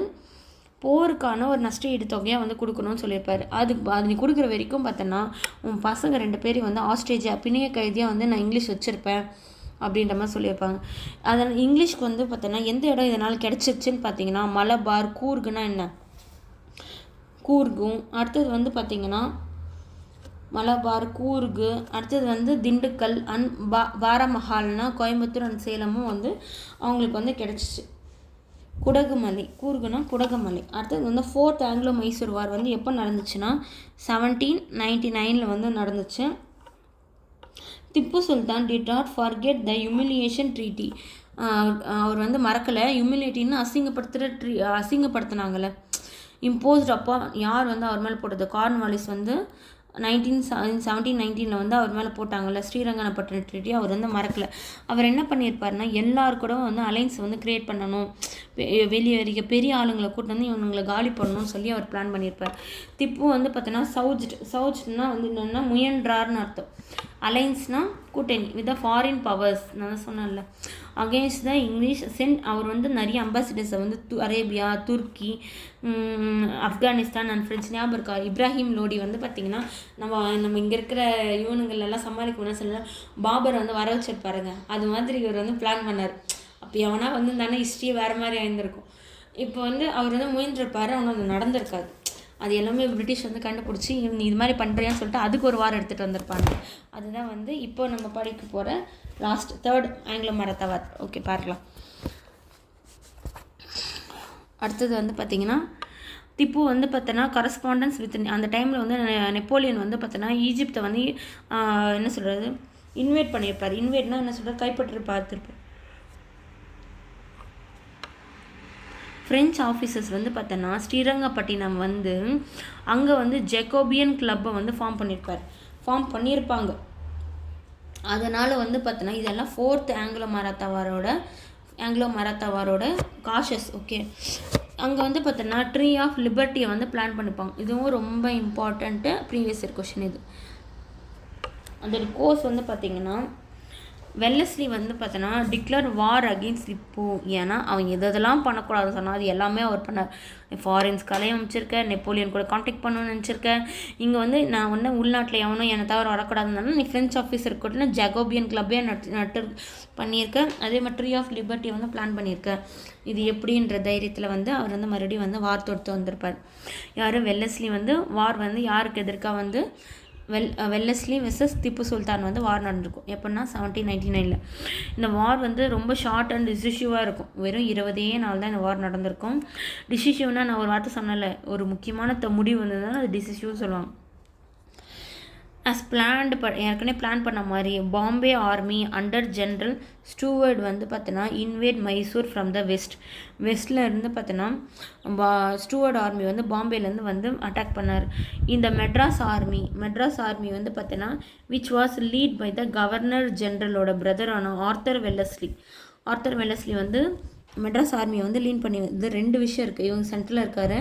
போருக்கான ஒரு நஷ்ட ஈடு தொகையாக வந்து கொடுக்கணும்னு சொல்லியிருப்பார். அது நீ கொடுக்குற வரைக்கும் பார்த்தோன்னா உன் பசங்க 2 பேரையும் வந்து ஆஸ்ட்ரேலியா பிணைய கைதியாக வந்து நான் இங்கிலீஷ் வச்சுருப்பேன் அப்படின்ற மாதிரி சொல்லியிருப்பாங்க. அதனால் இங்கிலீஷ்க்கு வந்து பார்த்தோன்னா எந்த இடம் இதனால் கிடச்சிருச்சுன்னு பார்த்தீங்கன்னா மலபார், கூர்குன்னா என்ன, கூர்கும், அடுத்தது வந்து பார்த்திங்கன்னா மலபார், கூர்கு, அடுத்தது வந்து திண்டுக்கல் பாரமஹால்னா கோயம்புத்தூர் அண்ட் சேலமும் வந்து அவங்களுக்கு வந்து கிடச்சிச்சு. குடகுமலை, கூர்குனா குடகுமலை. அடுத்தது வந்து 4th ஆங்கிலோ மைசூர் வார் வந்து எப்போ நடந்துச்சுன்னா 1799 வந்து நடந்துச்சு. Tipu Sultan did not forget the humiliation treaty. அவர் வந்து மறக்கலை. ஹியூமிலியேட்டின்னு அசிங்கப்படுத்தினாங்கள்ல, இம்போஸ்ட் அப்போ யார் வந்து அவர் மேலே போட்டது, கார்ன்வாலிஸ் வந்து 1719 வந்து அவர் மேலே போட்டாங்கல்ல ஸ்ரீரங்கப்பட்டின ட்ரீட்டி. அவர் வந்து மறக்கலை. அவர் என்ன பண்ணியிருப்பாருன்னா எல்லாருக்கூட வந்து அலைன்ஸ் வந்து க்ரியேட் பண்ணணும், வெளியே பெரிய ஆளுங்களை கூட்டு வந்து இவங்களை காலி பண்ணணும்னு சொல்லி அவர் பிளான் பண்ணியிருப்பார். திப்பு வந்து பார்த்தோன்னா சவுஜ்னா வந்து என்னென்னா முயன்றார்னு அர்த்தம். அலைன்ஸ்னால் கூட்டணி வித் ஃபாரின் பவர்ஸ், நான் தான் சொன்னேன்ல, அகெயின்ஸ்ட் த இங்கிலீஷ் அவர் வந்து நிறைய அம்பாசிடர்ஸை வந்து Arabia, Turkey, Afghanistan and friends ஞாபகம் இருக்கா. இப்ராஹிம் லோடி வந்து பார்த்திங்கன்னா நம்ம இங்கே இருக்கிற யூனுங்களெல்லாம் சமாளிக்கணும்னு சொல்ல பாபர் வந்து வர வச்சிருப்பாருங்க. அது மாதிரி இவர் வந்து பிளான் பண்ணார். அப்போ எவனா வந்து தானே ஹிஸ்ட்ரி வேறு மாதிரி ஆயிருந்திருக்கும். இப்போ வந்து அவர் வந்து முயன்றிருப்பார், ஆனால் அது நடந்திருக்காது. அது எல்லாமே பிரிட்டிஷ் வந்து கண்டுபிடிச்சி நீ இது மாதிரி பண்ணுறியான்னு சொல்லிட்டு அதுக்கு ஒரு வாரம் எடுத்துகிட்டு வந்திருப்பாங்க. அதுதான் வந்து இப்போ நம்ம படிக்க போகிற லாஸ்ட் 3rd ஆங்கிலோ மராத்தா வார். ஓகே, பார்க்கலாம். அடுத்தது வந்து பார்த்திங்கன்னா திப்பு வந்து பார்த்தோன்னா கரஸ்பாண்டன்ஸ் வித் அந்த டைமில் வந்து நெப்போலியன் வந்து பார்த்தோன்னா ஈஜிப்தை வந்து என்ன சொல்கிறது இன்வைட் பண்ணியிருப்பார். இன்வைட்னா என்ன சொல்கிறது கைப்பற்றி பார்த்துருப்பார். ஃப்ரெஞ்ச் ஆஃபீஸர்ஸ் வந்து பார்த்தோன்னா ஸ்ரீரங்கப்பட்டினம் வந்து அங்கே வந்து ஜெக்கோபியன் கிளப்பை வந்து ஃபார்ம் பண்ணியிருப்பாங்க. அதனால் வந்து பார்த்தோன்னா இதெல்லாம் 4th ஆங்கிலோ மராத்தாவாரோட காஷஸ். ஓகே, அங்கே வந்து பார்த்தோன்னா ட்ரீ ஆஃப் லிபர்ட்டியை வந்து பிளான் பண்ணிப்பாங்க. இதுவும் ரொம்ப இம்பார்ட்டண்ட்டு ப்ரீவியஸ் இயர் கொஷின் இது. அதோட கோர்ஸ் வந்து பார்த்திங்கன்னா வெல்லஸ்லி வந்து பார்த்தோன்னா டிக்ளேர் வார் அகெயின்ஸ்ட் திப்பு. ஏன்னா அவங்க எதெல்லாம் பண்ணக்கூடாதுன்னு சொன்னால் அது எல்லாமே அவர் பண்ணார். ஃபாரின்ஸ் கலையை அமைச்சிருக்கேன், நெப்போலியன் கூட காண்டாக்ட் பண்ணணும்னு நினச்சிருக்கேன். இங்கே வந்து நான் வந்து உள்நாட்டில் எவனும் என்னை தவிர வரக்கூடாதுனாலும் நீ ஃப்ரெஞ்ச் ஆஃபீஸர் கூட ஜெகோபியன் கிளப்பே நட்டு பண்ணியிருக்கேன். அதே மாதிரி ட்ரீ ஆஃப் லிபர்ட்டி வந்து பிளான் பண்ணியிருக்கேன். இது எப்படின்ற தைரியத்தில் வந்து அவர் வந்து மறுபடியும் வந்து வார் தொடுத்து வந்திருப்பார். யார் வெல்லஸ்லி வந்து வார் வந்து யாருக்கு எதிர்க்காக வந்து வெல்லஸ்லி வெர்சஸ் திப்பு சுல்தான் வந்து வார் நடந்திருக்கும். எப்படின்னா 1799. இந்த வார் வந்து ரொம்ப ஷார்ட் அண்ட் டிசிசிவாக இருக்கும். வெறும் 20 நாள் தான் இந்த வார் நடந்திருக்கும். டிசிசிவ்னா நான் ஒரு வார்த்தை சொன்னல, ஒரு முக்கியமான முடிவு வந்ததுன்னா அது டிசிசிவ்னு சொல்லுவாங்க. பிளான்டு ஏற்கனவே பிளான் பண்ண மாதிரி Bombay army under general Stuart வந்து பார்த்தோன்னா இன்வேட் மைசூர் ஃப்ரம் த வெஸ்ட்டில் இருந்து பார்த்தோன்னா ஸ்டூவர்ட் ஆர்மி வந்து பாம்பேலேருந்து வந்து அட்டாக் பண்ணார். இந்த மெட்ராஸ் ஆர்மி வந்து பார்த்தோன்னா which was lead by the governor ஜென்ரலோட பிரதரான ஆர்த்தர் வெல்லஸ்லி வந்து மெட்ராஸ் ஆர்மியை வந்து லீட் பண்ணி. இது 2 விஷயம் இருக்குது. இவங்க சென்ட்ரலில் இருக்கார்.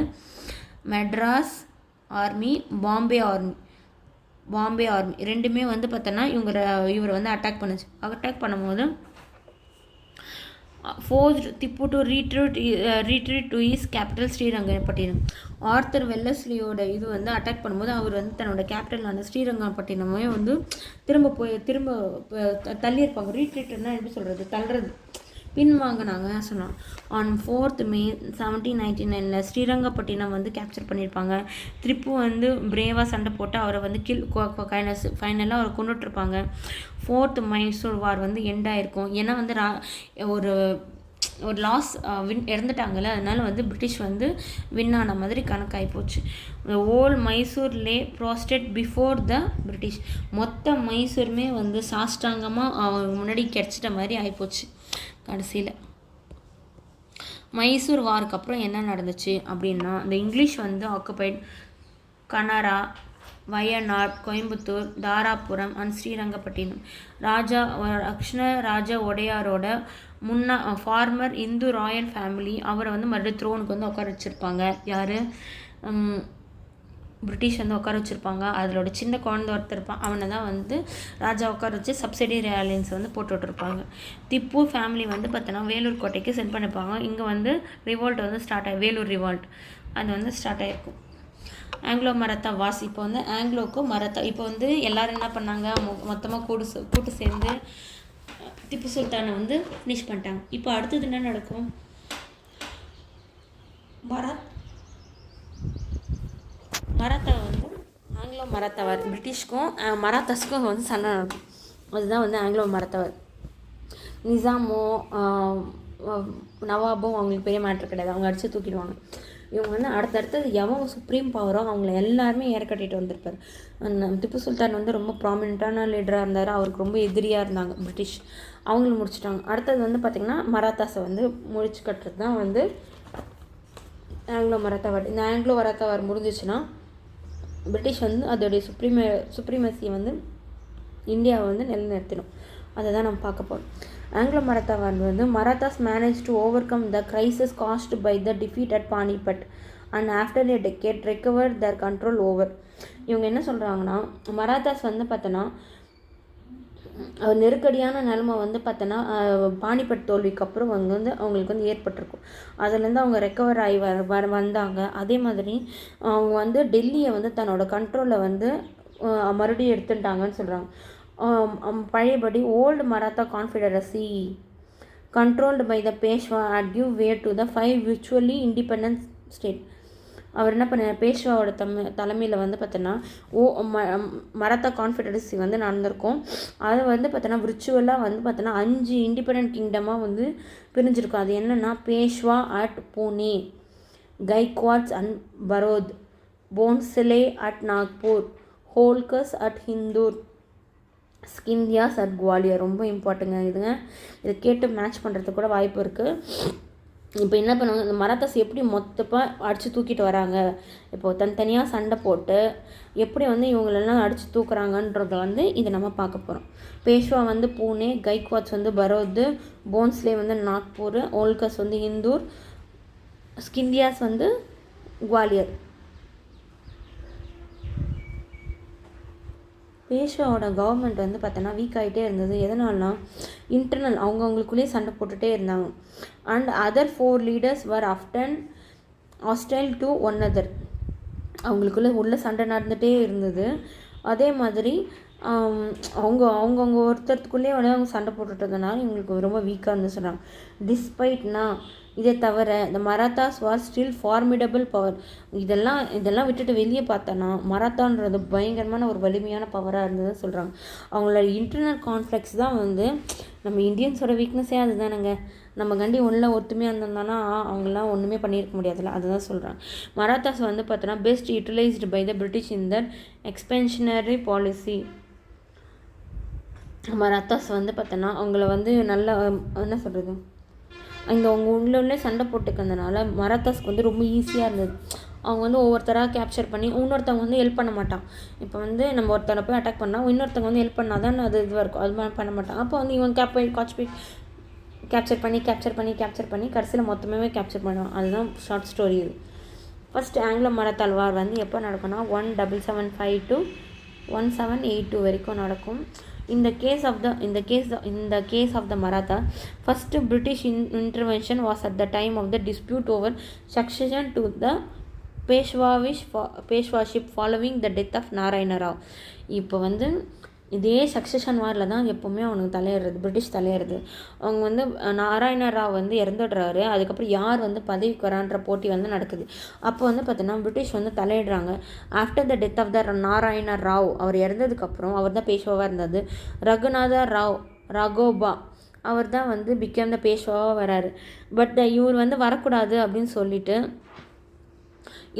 மெட்ராஸ் ஆர்மி, பாம்பே ஆர்மி ரெண்டுமே வந்து பார்த்தோன்னா இவரை வந்து அட்டாக் பண்ணும்போது forced Tipu to retreat to his capital Srirangapatnam. Arthur வெல்லஸ்லியோட இது வந்து அட்டாக் பண்ணும்போது அவர் வந்து தன்னோட கேபிட்டலான ஸ்ரீரங்கப்பட்டினமே வந்து திரும்ப தள்ளியிருப்பாங்க. ரீட்ரீட்னா எப்படி சொல்கிறது, தள்ளுறது, பின்வாங்கினாங்க சொன்னான். ஆன் 4th May 1799 ஸ்ரீரங்கப்பட்டினம் வந்து கேப்சர் பண்ணியிருப்பாங்க. திப்பு வந்து பிரேவாக சண்டை போட்டு அவரை வந்து ஃபைனலாக அவரை கொண்டுட்ருப்பாங்க. 4th மைசூர் வார் வந்து எண்ட் ஆகிருக்கும். ஏன்னா வந்து ஒரு லாஸ் இறந்துட்டாங்கல்ல, அதனால வந்து பிரிட்டிஷ் வந்து வின் ஆன மாதிரி கணக்காகி போச்சு. ஓல் மைசூர் லே ப்ராஸ்டேட் பிஃபோர் த பிரிட்டிஷ். மொத்த மைசூருமே வந்து சாஷ்டாங்கமாக அவங்க முன்னாடி கிடச்சிட்ட மாதிரி ஆகிப்போச்சு. கடைசியில் மைசூர் வாருக்கு அப்புறம் என்ன நடந்துச்சு அப்படின்னா, இந்த இங்கிலீஷ் வந்து ஆக்குபைட் கனரா, வயநாட், கோயம்புத்தூர், தாராபுரம் அண்ட் ஸ்ரீரங்கப்பட்டினம். ராஜா ஒடையாரோட ஃபார்மர் இந்து ராயல் ஃபேமிலி அவரை வந்து மறுபடியும் த்ரோனுக்கு வந்து உட்கார வச்சுருப்பாங்க. யார், பிரிட்டிஷ் வந்து உட்கார வச்சுருப்பாங்க. அதோட சின்ன குழந்தை ஒருத்தர் இருப்பான், அவனை தான் வந்து ராஜா உட்கார வச்சு சப்சிடரி அலையன்ஸ் வந்து போட்டு விட்டுருப்பாங்க. திப்பு ஃபேமிலி வந்து பார்த்தோன்னா வேலூர் கோட்டைக்கு சென்ட் பண்ணிப்பாங்க. இங்கே வந்து ரிவால்ட் வந்து வேலூர் ரிவால்ட் அது வந்து ஸ்டார்ட் ஆகிருக்கும். Anglo Maratha was. இப்போ வந்து ஆங்கிலோக்கும் மராத்தா இப்போ வந்து எல்லோரும் என்ன பண்ணாங்க, மொத்தமாக கூட்டு சேர்ந்து திப்பு சுல்தானை வந்து ஃபினிஷ் பண்ணிட்டாங்க. இப்போ அடுத்தது என்ன நடக்கும், மராத்தா வந்து ஆங்கிலோ மராத்தாவார், பிரிட்டிஷ்க்கும் மராத்தாஸ்க்கும் வந்து சண்டை நடக்கும். அதுதான் வந்து ஆங்கிலோ மராத்தாவார். நிசாமோ நவாபோ அவங்களுக்கு பெரிய மேட்ரு கிடையாது, அவங்க அடித்து தூக்கிடுவாங்க. இவங்க வந்து அடுத்தடுத்தது எவன் சுப்ரீம் பவரோ அவங்கள எல்லாருமே ஏற்கட்டிட்டு வந்திருப்பார். திப்பு சுல்தான் வந்து ரொம்ப ப்ராமினெண்ட்டான லீடராக இருந்தார். அவருக்கு ரொம்ப எதிரியாக இருந்தாங்க பிரிட்டிஷ். அவங்களும் முடிச்சிட்டாங்க. அடுத்தது வந்து பார்த்திங்கன்னா மராத்தாஸை வந்து முடிச்சு கட்டுறது தான் வந்து ஆங்கிலோ மராத்தாவார். இந்த ஆங்கிலோ மராத்தாவார் முடிஞ்சிச்சுன்னா பிரிட்டிஷ் வந்து அதோடைய சுப்ரீமசியை வந்து இந்தியாவை வந்து நிலைநிறுத்திடும். அதை தான் நம்ம பார்க்க போகிறோம். ஆங்கிலோ மராத்தாவார் வந்து Marathas manage to overcome the crisis caused by the defeat at Panipat and after a decade recover their control over. இவங்க என்ன சொல்கிறாங்கன்னா, மராத்தாஸ் வந்து பார்த்தோன்னா நெருக்கடியான நிலைமை வந்து பார்த்தோன்னா பானிபட் தோல்விக்கு அப்புறம் அவங்களுக்கு வந்து ஏற்பட்டிருக்கும். அதுலேருந்து அவங்க ரெக்கவர் ஆகி வந்தாங்க. அதே மாதிரி அவங்க வந்து டெல்லியை வந்து தன்னோட கண்ட்ரோலில் வந்து மறுபடியும் எடுத்துட்டாங்கன்னு சொல்கிறாங்க. பழையபடி old Maratha confederacy controlled by the Peshwa at give way to the 5 virtually independence state. அவர் என்ன பண்ணார், பேஷ்வாவோட தலைமையில் வந்து பார்த்தோன்னா மராத்தா கான்ஃபெடரசி வந்து நடந்திருக்கும். அதை வந்து பார்த்தோன்னா விர்ச்சுவலாக வந்து பார்த்தோன்னா 5 இண்டிபெண்டன்ட் கிங்டமாக வந்து பிரிஞ்சிருக்கும். அது என்னென்னா Peshwa at Pune, Gaikwads and Barod, Bhonsle at Nagpur, Holkers at Hindur, Scindias at Gwalior. ரொம்ப இம்பார்ட்டங்க இதுங்க. இதை கேட்டு மேட்ச் பண்ணுறதுக்கு கூட வாய்ப்பு இருக்குது. இப்போ என்ன பண்ணுவாங்க, இந்த மராத்தாஸ் எப்படி மொத்தமாக அடித்து தூக்கிட்டு வராங்க, இப்போது தனித்தனியாக சண்டை போட்டு எப்படி வந்து இவங்களெல்லாம் அடித்து தூக்குறாங்கன்றத வந்து இதை நம்ம பார்க்க போகிறோம். பேஷ்வா வந்து பூனே, கைக்வாட்ஸ் வந்து பரோத், போன்ஸ்லே வந்து நாக்பூர், ஓல்கஸ் வந்து இந்தூர், ஸ்கிந்தியாஸ் வந்து குவாலியர். பேஷ்வாவோட கவர்மெண்ட் வந்து பார்த்தோன்னா வீக் ஆகிட்டே இருந்தது. எதனால்னா இன்டர்னல் அவங்கவுங்களுக்குள்ளேயே சண்டை போட்டுகிட்டே இருந்தாங்க. And other 4 leaders were often hostile to one other. அவங்களுக்குள்ளே உள்ள சண்டை நடந்துகிட்டே இருந்தது. அதே மாதிரி அவங்கவுங்க ஒருத்தருக்குள்ளேயே வந்து அவங்க சண்டை போட்டுட்டதுனால இவங்களுக்கு ரொம்ப வீக்காக இருந்து சொல்கிறாங்க. டிஸ்பைட்னா இதை தவிர இந்த மராத்தாஸ் வார் ஸ்டில் ஃபார்மிடபிள் பவர். இதெல்லாம் விட்டுட்டு வெளியே பார்த்தோன்னா மராத்தான்றது பயங்கரமான ஒரு வலிமையான பவராக இருந்தது சொல்கிறாங்க. அவங்களோட இன்டர்னல் கான்ஃப்ளிக்ஸ் தான் வந்து நம்ம இந்தியன்ஸோட வீக்னஸே அதுதானங்க. நம்ம கண்டி ஒன்றில் ஒத்துமையாக இருந்திருந்தோன்னா அவங்களாம் ஒன்றுமே பண்ணியிருக்க முடியாதுல்ல, அதுதான் சொல்கிறாங்க. மராத்தாஸ் வந்து பார்த்தோன்னா best utilised by the British in that expansionary policy. Marathas வந்து பார்த்தோன்னா அவங்கள வந்து நல்லா என்ன சொல்கிறது, இங்கே அவங்க உள்ளே சண்டை போட்டுக்கிறதுனால மராத்தாஸ்க்கு வந்து ரொம்ப ஈஸியாக இருந்தது. அவங்க வந்து ஒவ்வொருத்தராக கேப்சர் பண்ணி இன்னொருத்தவங்க வந்து ஹெல்ப் பண்ண மாட்டான். இப்போ வந்து நம்ம ஒருத்தரை போய் அட்டாக் பண்ணால் இன்னொருத்தவங்க வந்து ஹெல்ப் பண்ணால் தான் அது இதுவாக இருக்கும். அது மாதிரி பண்ண மாட்டான். அப்போ வந்து இவன் போய் கேப்சர் பண்ணி கடைசியில் மொத்தமே கேப்சர் பண்ணுவான். அதுதான் ஷார்ட் ஸ்டோரி இது. ஃபஸ்ட் ஆங்கிலோ மராத்தால் வார் வந்து எப்போ நடக்கும்னா 1775 to 1782 வரைக்கும் நடக்கும். In the case of the Maratha, first British intervention was at the time of the dispute over succession to the Peshwaship following the death of Narayana Rao. இப்போ வந்து இதே succession வாரில் தான் எப்போவுமே அவனுக்கு தலையிடுறது, பிரிட்டிஷ் தலையிடுறது. அவங்க வந்து நாராயண ராவ் வந்து இறந்துடுறாரு. அதுக்கப்புறம் யார் வந்து பதவிக்கு வரான்ற போட்டி வந்து நடக்குது. அப்போ வந்து பார்த்தீங்கன்னா பிரிட்டிஷ் வந்து தலையிடுறாங்க. After the death of the Narayana Rao, அவர் இறந்ததுக்கப்புறம் அவர் தான் பேஷ்வாவாக இருந்தது. ரகுநாத ராகோபா அவர் தான் வந்து பிகம் த பேஷ்வாவாக வராரு. பட் இவர் வந்து வரக்கூடாது அப்படின்னு சொல்லிட்டு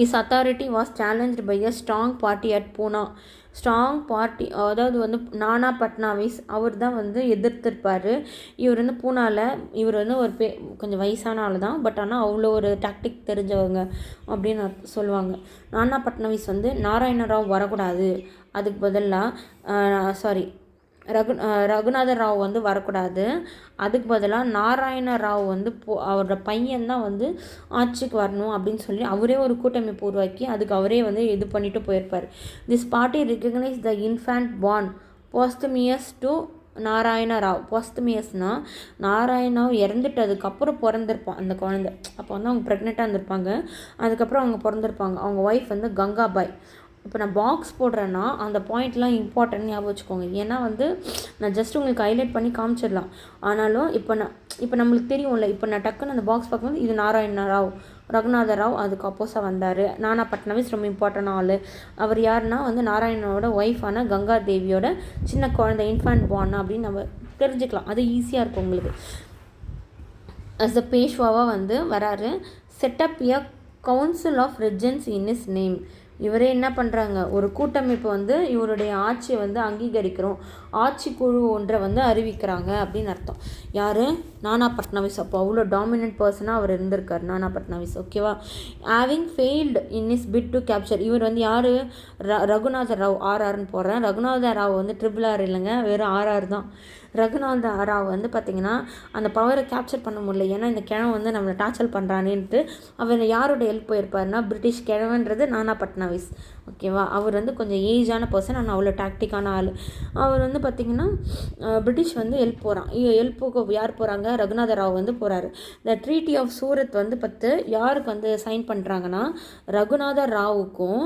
his authority was challenged by a strong party at Poona. Strong party அதாவது வந்து நானா பட்னாவிஸ் அவர் தான் வந்து எதிர்த்திருப்பார். இவர் வந்து பூனாவில் இவர் வந்து ஒரு கொஞ்சம் வயசான ஆள் தான். பட் ஆனால் அவ்வளோ ஒரு டாக்டிக் தெரிஞ்சவங்க அப்படின்னு சொல்லுவாங்க. நானா பட்னாவிஸ் வந்து நாராயண ராவ் வரக்கூடாது, அதுக்கு பதிலாக ரகுநாத ராவ் வந்து வரக்கூடாது, அதுக்கு பதிலாக நாராயண ராவ் வந்து அவரோட பையன்தான் வந்து ஆட்சிக்கு வரணும் அப்படின்னு சொல்லி அவரே ஒரு கூட்டமைப்பு உருவாக்கி அதுக்கு அவரே வந்து இது பண்ணிட்டு போயிருப்பார். This party recognise the infant born posthumous to Narayana Rao. போஸ்தமியஸ்னால் நாராயணாவ் இறந்துட்டதுக்கப்புறம் பிறந்திருப்பான் அந்த குழந்தை. அப்போ வந்து அவங்க ப்ரெக்னெண்ட்டாக இருந்திருப்பாங்க. அதுக்கப்புறம் அவங்க பிறந்திருப்பாங்க. அவங்க ஒய்ஃப் வந்து கங்காபாய். இப்போ நான் பாக்ஸ் போடுறேன்னா அந்த பாயிண்ட்லாம் இம்பார்ட்டன்ட் ஞாபகம் வச்சுக்கோங்க. ஏன்னா வந்து நான் ஜஸ்ட் உங்களுக்கு ஹைலைட் பண்ணி காமிச்சிடலாம். ஆனாலும் இப்போ நம்மளுக்கு தெரியும்ல, இப்போ நான் டக்குன்னு அந்த பாக்ஸ் பார்க்கும்போது இது நாராயண ராவ், ரகுநாத ராவ் அதுக்கு அப்போஸாக வந்தார். நானா பட்னாவிஸ் ரொம்ப இம்பார்ட்டன்ட் ஆள். அவர் யாருன்னா வந்து நாராயணனோட ஒய்ஃபான கங்கா தேவியோட சின்ன குழந்தை, இன்ஃபேண்ட் பார்ன் அப்படின்னு நம்ம தெரிஞ்சுக்கலாம். அது ஈஸியாக இருக்கும் உங்களுக்கு. அஸ் த பேஷ்வாவாக வந்து வராரு. Set up a council of regents in his name. இவரே என்ன பண்ணுறாங்க, ஒரு கூட்டமைப்பு வந்து இவருடைய ஆட்சியை வந்து அங்கீகரிக்கிறோம், ஆட்சி குழு ஒன்றை வந்து அறிவிக்கிறாங்க அப்படின்னு அர்த்தம். யார்? நானா பட்னாவிஸ். அப்போ அவ்வளோ டாமினன்ட் பர்சனாக அவர் இருந்திருக்கார் நானா பட்னாவிஸ். ஓகேவா? Having failed in is bit to capture. இவர் வந்து யார்? ரகுநாத ராவ். ஆர்ஆர்னு போடுறேன். ரகுநாத ராவ் வந்து RRR இல்லைங்க, வெறும் RR தான். ரகுநாத ராவ் வந்து பார்த்திங்கன்னா அந்த பவரை கேப்சர் பண்ண முடியல. ஏன்னா இந்த கிழவன் வந்து நம்மளை டார்ச்சர் பண்ணுறானேன்ட்டு அவர் யாரோட ஹெல்ப் போயிருப்பாருன்னா பிரிட்டிஷ் கிழவன்றது நானா பட்னாவிஸ். ஓகேவா? அவர் வந்து கொஞ்சம் ஏஜான பர்சன், ஆனால் அவ்வளோ டாக்டிக்கான ஆள். அவர் வந்து பார்த்திங்கன்னா பிரிட்டிஷ் வந்து ஹெல்ப்புக்கு யார் போகிறாங்க? ரகுநாத ராவ் வந்து போகிறாரு. த ட்ரீட்டி ஆஃப் சூரத் வந்து யாருக்கு வந்து சைன் பண்ணுறாங்கன்னா ரகுநாத ராவுக்கும்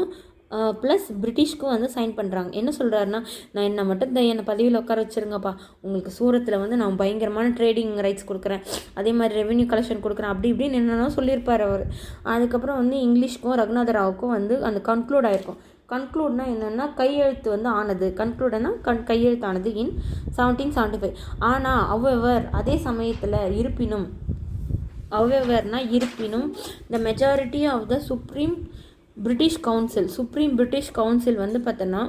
ப்ளஸ் பிரிட்டிஷ்க்கும் வந்து சைன் பண்ணுறாங்க. என்ன சொல்கிறாருன்னா, நான் என்னை மட்டும் என்னை பதவியில் உட்கார வச்சுருங்கப்பா, உங்களுக்கு சூரத்தில் வந்து நான் பயங்கரமான ட்ரேடிங் ரைட்ஸ் கொடுக்குறேன், அதே மாதிரி ரெவென்யூ கலெக்ஷன் கொடுக்குறேன், அப்படி இப்படின்னு என்னென்னா சொல்லியிருப்பார் அவர். அதுக்கப்புறம் வந்து இங்கிலீஷ்க்கும் ரகுநாத ராவுக்கும் வந்து அந்த கன்க்ளூட் ஆகிருக்கும். கன்க்ளூட்னா என்னென்னா கையெழுத்து வந்து ஆனது. கன்க்ளூடுனா கையெழுத்து ஆனது இன் 1775. ஆனால் அதே சமயத்தில் இருப்பினும் ஹவெவர்னா இருப்பினும் the majority of the supreme British council வந்து பார்த்தோன்னா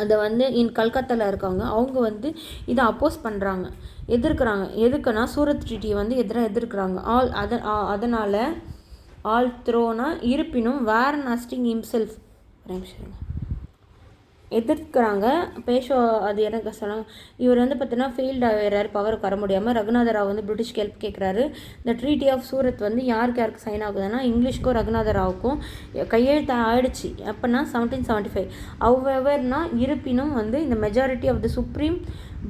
அதை வந்து கல்கத்தாவில் இருக்காங்க, அவங்க வந்து இதை அப்போஸ் பண்ணுறாங்க, எதிர்க்கிறாங்க. எதுக்குன்னா சூரத் ட்ரீட்டியை வந்து எதிர்க்கிறாங்க. அதனால் த்ரோனா இருப்பினும் வாரணாசி ஹிம்செல்ஃப் எதிர்க்கிறாங்க. பேஷ்வா அது எனக்கு சொன்னாங்க. இவர் வந்து பார்த்தீங்கன்னா ஃபெயில்ட் ஆகிறார், பவருக்கு வர முடியாமல். ரகுநாத ராவ் வந்து பிரிட்டிஷ்க்கு ஹெல்ப் கேட்குறாரு. இந்த ட்ரீட்டி ஆஃப் சூரத் வந்து யாருக்கு சைன் ஆகுதுன்னா இங்கிலீஷ்க்கும் ரகுநாத ராவுக்கும் கையெழுத்து ஆயிடுச்சு. எப்போனா 1775. ஹவெவர்னா இருப்பினும் வந்து இந்த majority of the supreme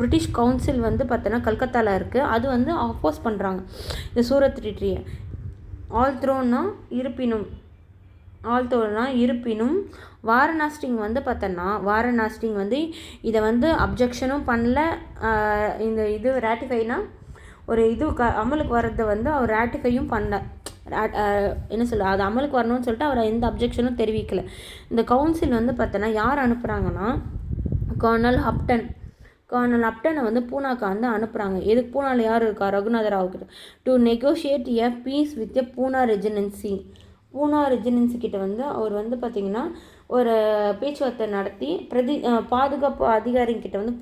British council வந்து பார்த்தோன்னா கல்கத்தாவில் இருக்குது, அது வந்து அப்போஸ் பண்ணுறாங்க இந்த சூரத் ட்ரீட்டியை. ஆல்த்ரோனா இருப்பினும் வாரணாசி வந்து பார்த்தோன்னா வந்து இதை வந்து அப்ஜெக்ஷனும் பண்ணல. இந்த இது ரேட்டிஃபைனா ஒரு இது அமலுக்கு வர்றதை வந்து அவர் ரேட்டிஃபையும் பண்ணல. என்ன சொல்ல, அது அமலுக்கு வரணும்னு சொல்லிட்டு அவர் எந்த அப்ஜெக்ஷனும் தெரிவிக்கலை. இந்த கவுன்சில் வந்து பார்த்தோன்னா யார் அனுப்புகிறாங்கன்னா கர்னல் அப்டனை வந்து பூனாக்கு வந்து அனுப்புகிறாங்க. எதுக்கு பூனாவில் யார் இருக்கா? ரகுநாத ராவுக்கிட்ட. To negotiate a peace with a Poona residency கிட்ட வந்து அவர் வந்து பார்த்திங்கன்னா ஒரு பேச்சுவார்த்தை நடத்தி பாதுகாப்பு அதிகாரிகிட்ட வந்து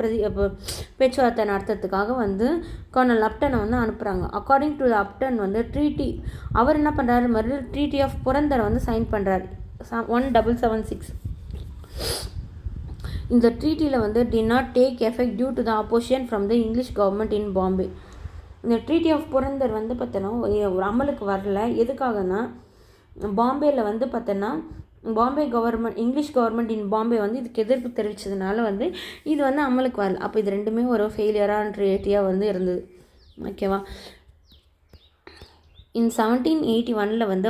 பேச்சுவார்த்தை நடத்துறதுக்காக வந்து கர்னல் அப்டனை வந்து அனுப்புகிறாங்க. அக்கார்டிங் டு அப்டன் வந்து அவர் என்ன பண்ணுறாரு, மறுபடியும் ட்ரீட்டி ஆஃப் புரந்தரை வந்து சைன் பண்ணுறாரு 1776. இந்த ட்ரீட்டியில் வந்து did not take effect due to the opposition from the English government in Bombay. இந்த ட்ரீட்டி ஆஃப் புரந்தர் வந்து பார்த்தோன்னா ஒரு அமலுக்கு வரல. எதுக்காகனா பாம்பேயில் வந்து பார்த்தோன்னா இங்கிலீஷ் கவர்மெண்ட் இன் பாம்பே வந்து இதுக்கு எதிர்ப்பு தெரிவித்ததுனால வந்து இது வந்து அமலுக்கு வரல. அப்போ இது ரெண்டுமே ஒரு ஃபெயிலியரான ட்ரீட்டியாக வந்து இருந்தது. ஓகேவா. இன் 1781 வந்து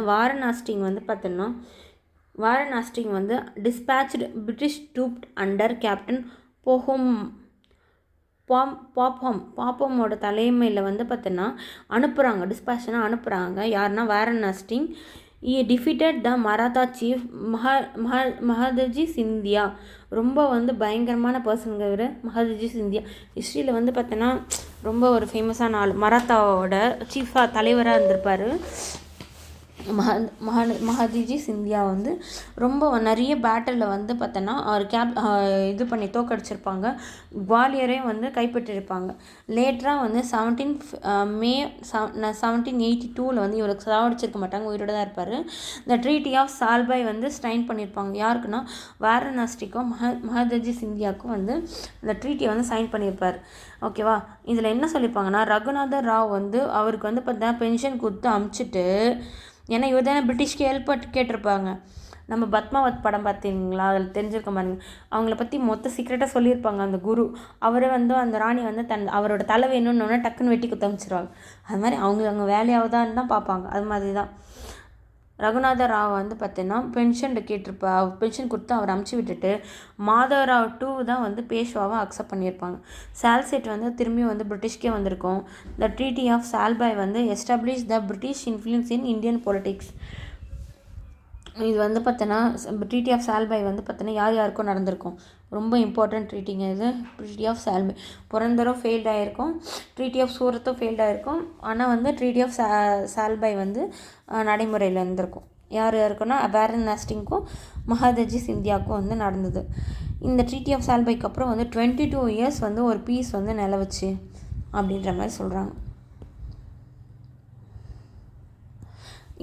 வாரணாசி வந்து dispatched British troop under captain பாப்போமோட தலைமையில் வந்து பார்த்தோன்னா அனுப்புகிறாங்க. யாருன்னா வாரணாசி. டிஃபிட்டட் த மராத்தா சீஃப் மகாதஜி சிந்தியா. ரொம்ப வந்து பயங்கரமான பர்சனுங்க இவர் மகாதஜி சிந்தியா. ஹிஸ்ட்ரியில் வந்து பார்த்தோன்னா ரொம்ப ஒரு ஃபேமஸான ஆள். மராத்தாவோட சீஃபாக தலைவராக இருந்திருப்பார். மகாதஜி சிந்தியா வந்து ரொம்ப நிறைய பேட்டலில் வந்து பார்த்தோன்னா அவர் இது பண்ணி தோக்கடிச்சிருப்பாங்க. குவாலியரையும் வந்து கைப்பற்றிருப்பாங்க. லேட்டராக வந்து 1782 வந்து இவருக்கு சாவடிச்சிருக்க மாட்டாங்க, உயிரோட தான் இருப்பார். இந்த ட்ரீட்டி ஆஃப் சால்பாய் வந்து ஸ்டைன் பண்ணியிருப்பாங்க. யாருக்குன்னா வாரணாசிக்கும் மகாதஜி சிந்தியாவுக்கும் வந்து இந்த ட்ரீட்டியை வந்து சைன் பண்ணியிருப்பார். ஓகேவா. இதில் என்ன சொல்லியிருப்பாங்கன்னா ரகுநாத ராவ் வந்து அவருக்கு வந்து பார்த்தா பென்ஷன் கொடுத்து அமுச்சிட்டு, ஏன்னா இவர் தானே பிரிட்டிஷ்க்கு ஹெல்ப் கேட்டிருப்பாங்க. நம்ம பத்மாவத் படம் பார்த்தீங்களா, அதில் தெரிஞ்சிருக்க பாருங்க. அவங்கள பற்றி மொத்த சீக்ரெட்டாக சொல்லியிருப்பாங்க அந்த குரு. அவரே வந்து அந்த ராணி வந்து அவரோட தலை வேணும்னு டக்குன்னு வெட்டி குத்த அமைச்சிருவாங்க. அது மாதிரி அவங்க வேலையாவதான்னு தான் பார்ப்பாங்க. அது மாதிரி தான் ரகுநாத ராவ் வந்து பார்த்தீங்கன்னா பென்ஷன் கொடுத்து அவர் அமுச்சு விட்டுட்டு மாதவராவ் 2 தான் வந்து பேஷ்வாவை அக்செப்ட் பண்ணியிருப்பாங்க. சால்செட் வந்து திரும்பி வந்து பிரிட்டிஷ்கே வந்திருக்கும். த ட்ரீட்டி ஆஃப் சால்பாய் வந்து establish the British influence in Indian politics. இது வந்து பார்த்தோன்னா ட்ரீட்டி ஆஃப் சால்பாய் வந்து பார்த்தோன்னா யாருக்கும் நடந்திருக்கும். ரொம்ப இம்பார்ட்டன்ட் ட்ரீட்டிங்க இது. ட்ரீட்டி ஆஃப் சால்பாய் புரந்தரும் ஃபெயில்ட் ஆகிருக்கும், ட்ரீட்டி ஆஃப் சூரத்தும் ஃபெயில்ட் ஆகிருக்கும். ஆனால் வந்து ட்ரீட்டி ஆஃப் சால்பாய் வந்து நடைமுறையில் இருந்திருக்கும். யாருக்குன்னா வாரணாசிக்கும் மகாதஜி சிந்தியாவுக்கும் வந்து நடந்தது. இந்த ட்ரீட்டி ஆஃப் சால்பாய்க்கு அப்புறம் வந்து 22 இயர்ஸ் வந்து ஒரு பீஸ் வந்து நிலவுச்சு அப்படின்ற மாதிரி சொல்கிறாங்க.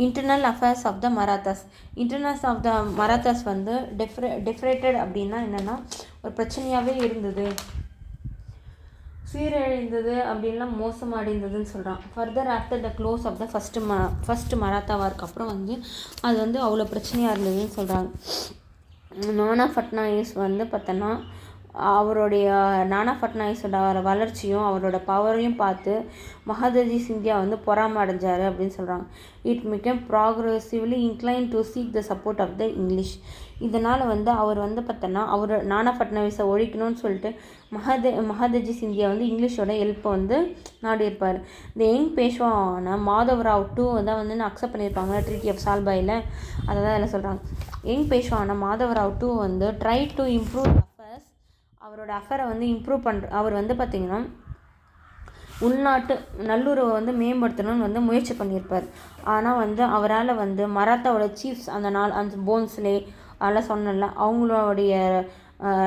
Internal affairs of the Marathas வந்து டெஃபரேட்டட் அப்படின்னா என்னென்னா ஒரு பிரச்சனையாகவே இருந்தது, சீரழிந்தது அப்படின்லாம் மோசமடைந்ததுன்னு சொல்கிறான். Further after the close of the first Maratha வார்க்கு அப்புறம் வந்து அது வந்து அவ்வளோ பிரச்சனையாக இருந்ததுன்னு சொல்கிறாங்க. நானா பட்நாயஸ் வந்து பார்த்தோன்னா நானா பட்நாயஸோட வளர்ச்சியும் அவரோட பவரையும் பார்த்து மகாதஜி சிந்தியா வந்து பொறாம அடைஞ்சார் அப்படின்னு சொல்கிறாங்க. It became progressively incline to seek the support of the English. இதனால் வந்து அவர் வந்து பார்த்தோன்னா நானா பட்நாயஸை ஒழிக்கணும்னு சொல்லிட்டு மகாதஜி சிந்தியா வந்து இங்கிலீஷோட ஹெல்ப்பை வந்து நாடி இருப்பார். இந்த யங் பேஷ்வான மாதவராவ் 2 தான் வந்து அக்செப்ட் பண்ணியிருப்பாங்க ட்ரீட்டி ஆஃப் சால்பாயில். அதை தான் இதில் சொல்கிறாங்க. யங் பேஷ்வான மாதவராவ் 2 வந்து ட்ரை டு இம்ப்ரூவ் அவரோட அஃபரை வந்து அவர் வந்து பார்த்திங்கன்னா உள்நாட்டு நல்லுறவை வந்து மேம்படுத்தணும்னு வந்து முயற்சி பண்ணியிருப்பார். ஆனால் வந்து அவரால் வந்து மராத்தாவோட சீஃப்ஸ் அந்த போன்ஸ்லே அதெல்லாம் சொன்னல அவங்களுடைய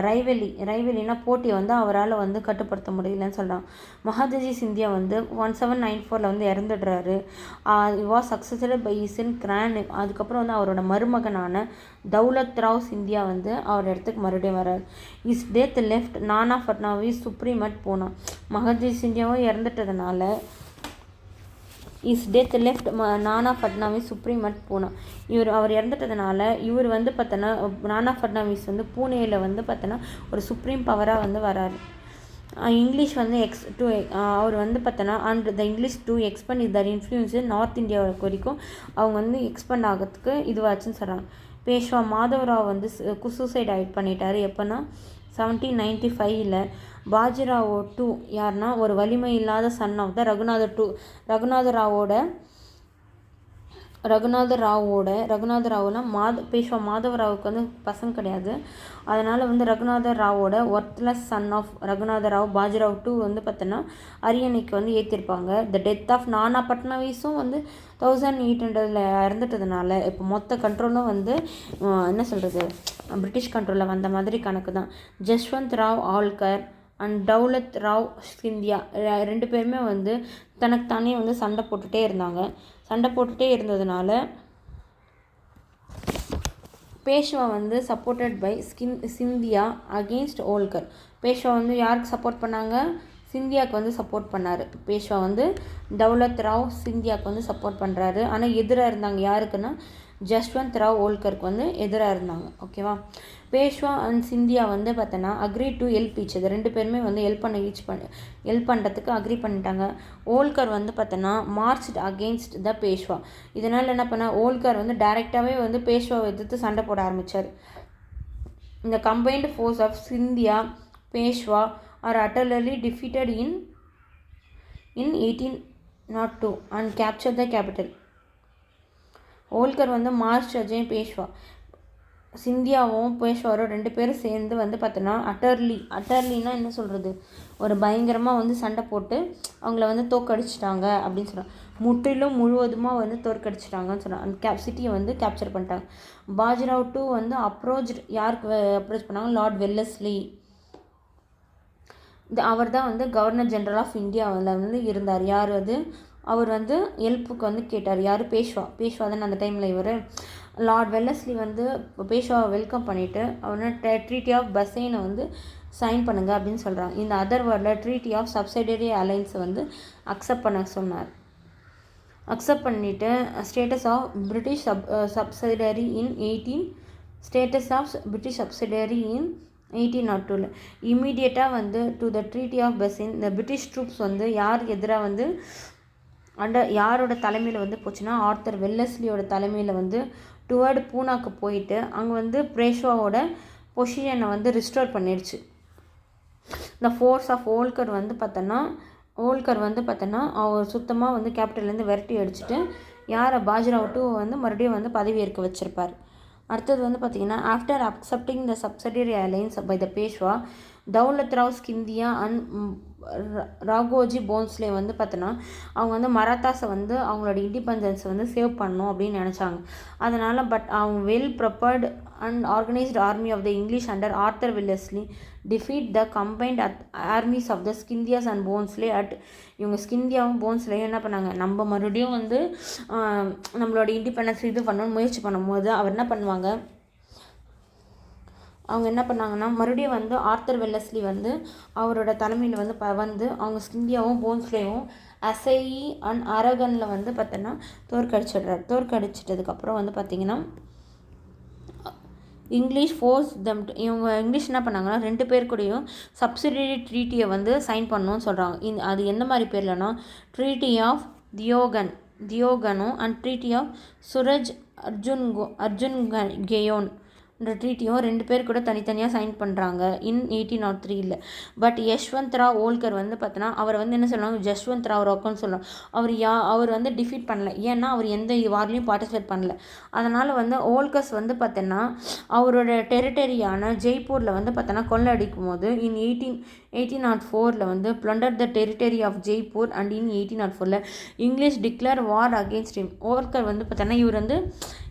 ரைவலினா போட்டியை வந்து அவரால் வந்து கட்டுப்படுத்த முடியலன்னு சொல்கிறாங்க. மகாதஜி சிந்தியா வந்து 1794 வந்து இறந்துடுறாரு. Was successful by in grand. அதுக்கப்புறம் வந்து அவரோட மருமகனான தௌலத் ராவ் சிந்தியா வந்து அவர் இடத்துக்கு மறுபடியும் வர்றார். இஸ் டெத் லெஃப்ட் நானா ஃபட்னாவிஸ் சுப்ரீம் அட் பூனா. மகாதஜி சிந்தியாவும் இறந்துட்டதுனால நானா ஃபட்னாவிஸ் சுப்ரீம் அட் பூனா. அவர் இறந்துட்டதுனால இவர் வந்து பார்த்தோன்னா நானா ஃபட்னாவிஸ் வந்து பூனேயில் வந்து பார்த்தோன்னா ஒரு சுப்ரீம் பவராக வந்து வராரு. இங்கிலீஷ் வந்து அவர் வந்து பார்த்தோன்னா the English to expand their influence north India வரைக்கும் அவங்க வந்து எக்ஸ்பெண்ட் ஆகிறதுக்கு இதுவாச்சுன்னு சொல்கிறாங்க. பேஷ்வா மாதவராவ் வந்து சூசைட் பண்ணிட்டார். எப்போன்னா 1795. பாஜிராவோ டூ யாருன்னா ஒரு வலிமை இல்லாத சன் ஆஃப் த ரகுநாத ராவோட பேஷ்வா மாதவராவுக்கு வந்து பசங்க கிடையாது. அதனால் வந்து ரகுநாத ராவோட worthless son of Raghunatha Rao Bajirao two வந்து பார்த்தோன்னா அரியணைக்கு வந்து ஏற்றிருப்பாங்க. த டெத் ஆஃப் நானா பட்னாவிஸும் வந்து 1800 இறந்துட்டதுனால இப்போ மொத்த கண்ட்ரோலும் வந்து என்ன சொல்கிறது பிரிட்டிஷ் கண்ட்ரோலில் வந்த மாதிரி கணக்கு தான். ஜஸ்வந்த் ராவ் ஆல்கர் அண்ட் தௌலத் ராவ் சிந்தியா 2 பேருமே வந்து தனக்கு தானே வந்து சண்டை போட்டுகிட்டே இருந்ததுனால பேஷ்வா வந்து supported by Scindia against Holkar. Peshwa வந்து யாருக்கு சப்போர்ட் பண்ணாங்க? சிந்தியாவுக்கு வந்து சப்போர்ட் பண்ணார். பேஷ்வா வந்து தௌலத் ராவ் சிந்தியாவுக்கு வந்து சப்போர்ட் பண்ணுறாரு. ஆனால் எதிராக இருந்தாங்க யாருக்குன்னா ஜஸ்வந்த் ராவ் ஓல்கருக்கு வந்து எதிராக இருந்தாங்க. ஓகேவா? பேஷ்வா அண்ட் சிந்தியா வந்து பார்த்தோன்னா agree to help each other. 2 பேருமே வந்து ஹெல்ப் பண்ணுறதுக்கு அக்ரி பண்ணிட்டாங்க. ஓல்கர் வந்து பார்த்தோன்னா மார்ச் அகெயின்ஸ்ட் த பேஷ்வா. இதனால் என்ன பண்ண ஓல்கர் வந்து டைரெக்டாகவே வந்து பேஷ்வாவை எதிர்த்து சண்டை போட ஆரம்பித்தார். இந்த combined force of Scindia Peshwa are utterly defeated in 1802 and captured the capital. Holkar வந்து மார்ச் அஜய் பேஷ்வா சிந்தியாவும் பேஷ்வாரும் 2 பேரும் சேர்ந்து வந்து பார்த்தோன்னா அட்டர்லினா என்ன சொல்கிறது ஒரு பயங்கரமாக வந்து சண்டை போட்டு அவங்கள வந்து தோற்கடிச்சிட்டாங்க அப்படின்னு சொல்கிறாங்க. முழுவதுமாக வந்து தோற்கடிச்சிட்டாங்கன்னு சொன்னாங்க. அந்த சிட்டியை வந்து கேப்சர் பண்ணிட்டாங்க. பாஜிராவ் டூ வந்து யாருக்கு அப்ரோச் பண்ணாங்க? Lord Wellesley. அவர் தான் வந்து கவர்னர் ஜெனரல் ஆஃப் இந்தியாவில் வந்து இருந்தார். யார் அது? அவர் வந்து ஹெல்ப்புக்கு வந்து கேட்டார். யார்? பேஷ்வா தானே அந்த டைமில். இவர் லார்ட் வெல்லஸ்லி வந்து பேஷ்வாவை வெல்கம் பண்ணிவிட்டு அவனை ட்ரீட்டி ஆஃப் பசைனை வந்து சைன் பண்ணுங்க அப்படின்னு சொல்கிறாங்க. இந்த அதர் வேர்டில் ட்ரீட்டி ஆஃப் சப்சிடரி அலைன்ஸை வந்து அக்செப்ட் பண்ண சொன்னார். அக்செப்ட் பண்ணிவிட்டு ஸ்டேட்டஸ் ஆஃப் பிரிட்டிஷ் சப்சிடரி இன் 1802 இம்மீடியட்டாக வந்து டு த ட்ரீட்டி ஆஃப் பசின் இந்த பிரிட்டிஷ் ட்ரூப்ஸ் வந்து யார் எதிராக வந்து யாரோட தலைமையில் வந்து போச்சுன்னா ஆர்த்தர் வெல்லஸ்லியோட தலைமையில் வந்து டுவர்டு பூனாக்கு போயிட்டு அங்கே வந்து பேஷ்வாவோட பொசிஷனை வந்து ரிஸ்டோர் பண்ணிடுச்சு. இந்த ஃபோர்ஸ் ஆஃப் ஓல்கர் வந்து பார்த்தோன்னா அவர் சுத்தமாக வந்து கேபிட்டல்லேருந்து விரட்டி அடிச்சுட்டு யாரை பாஜிராவ் டூ வந்து மறுபடியும் வந்து பதவி ஏற்க வச்சுருப்பார். அடுத்தது வந்து பார்த்திங்கன்னா after accepting the subsidiary alliance by the Peshwa Daulat Rao Scindia and Raghoji Bhonsle வந்து பார்த்தோன்னா அவங்க வந்து மராத்தாஸை வந்து அவங்களோட இண்டிபெண்டன்ஸை வந்து சேவ் பண்ணணும் அப்படின்னு நினச்சாங்க. அதனால் அவங்க well prepared and organised army of the English under Arthur Wellesley defeat the combined armies of the Scindias and Bhonsle இவங்க ஸ்கிந்தியாவும் போன்ஸ்லேயும் என்ன பண்ணாங்க? நம்ம மறுபடியும் வந்து நம்மளோட இண்டிபெண்டன்ஸ் இது பண்ணணும்னு முயற்சி பண்ணும்போது அவங்க என்ன பண்ணாங்கன்னா மறுபடியும் வந்து ஆர்த்தர் வெல்லஸ்லி வந்து அவரோட தலைமையில் வந்து அவங்க ஸ்கிந்தியாவும் போன்ஸ்லேயும் அசையி அண்ட் அரகனில் வந்து பார்த்தோன்னா தோற்கடிச்சிட்டதுக்கப்புறம் வந்து பார்த்திங்கன்னா இங்கிலீஷ் இவங்க இங்கிலீஷ் என்ன பண்ணாங்கன்னா 2 பேர் கூடயும் சப்சிடரி ட்ரீட்டியை வந்து சைன் பண்ணணும்னு சொல்கிறாங்க. அது எந்த மாதிரி பேர்லனா ட்ரீட்டி ஆஃப் தியோகனும் and treaty of Suraj Arjun Gaon ட்ரீட்டியும் 2 பேர் கூட தனித்தனியாக சைன் பண்ணுறாங்க இன் 1803. பட் யஷ்வந்த் ராவ் ஓல்கர் வந்து பார்த்தோன்னா அவர் வந்து என்ன சொல்லுவாங்க, ஜஷ்வந்த் ராவ் ரோக்கர்னு சொல்லுவாங்க. அவர் வந்து டிஃபீட் பண்ணல, ஏன்னா அவர் எந்த வார்லையும் பார்ட்டிசிபேட் பண்ணல. அதனால் வந்து ஓல்கர்ஸ் வந்து பார்த்தோன்னா அவரோட டெரிட்டரியான ஜெய்ப்பூரில் வந்து பார்த்தோன்னா கொள்ளடிக்கும் போது இன் 1804 வந்து plunder the territory of Jaipur and in 1804 English declare war against him. Holkar வந்து பார்த்தோன்னா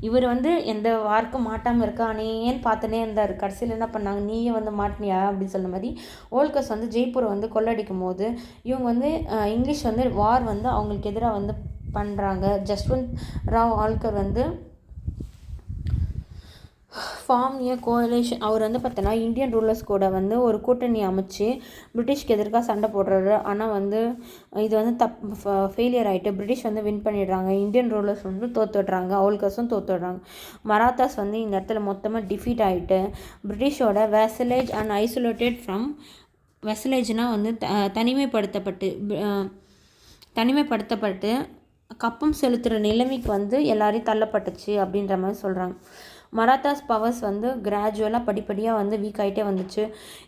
இவர் வந்து எந்த வார்க்கும் மாட்டாமல் இருக்கானே ஏன்னு பார்த்துனே இருந்தார். கடைசியில் என்ன பண்ணாங்க, நீயே வந்து மாட்டினியா அப்படின்னு சொன்ன மாதிரி ஓல்கர்ஸ் வந்து ஜெய்ப்பூரை வந்து கொள்ளடிக்கும் போது இவங்க வந்து இங்கிலீஷ் வந்து வார் வந்து அவங்களுக்கு எதிராக வந்து பண்ணுறாங்க. ஜஸ்வந்த் ராவ் ஓல்கர் வந்து ஃபார்ம் ஏ கோலேஷன். அவர் வந்து பார்த்தோன்னா இந்தியன் ரூலர்ஸ் கூட வந்து ஒரு கூட்டணி அமைச்சு பிரிட்டிஷ்க்கு எதிர்க்காக சண்டை போடுறாரு. ஆனால் வந்து இது வந்து ஃபெயிலியர் ஆகிட்டு பிரிட்டிஷ் வந்து வின் பண்ணிடுறாங்க. இந்தியன் ரூலர்ஸ் வந்து தோத்துடுறாங்க, ஓல்கர்ஸும் தோத்துடுறாங்க. மராத்தாஸ் வந்து இந்த இடத்துல மொத்தமாக டிஃபீட் ஆகிட்டு பிரிட்டிஷோட வெசலேஜ் அண்ட் ஐசோலேட்டட் ஃப்ரம் வெசலேஜ்னால் வந்து தனிமைப்படுத்தப்பட்டு கப்பம் செலுத்துகிற நிலைமைக்கு வந்து எல்லாரையும் தள்ளப்பட்டுச்சு அப்படின்ற மாதிரி சொல்கிறாங்க. மராத்தாஸ் பவர்ஸ் வந்து கிராஜுவலாக படிப்படியாக வந்து வீக் ஆகிட்டே வந்துச்சு.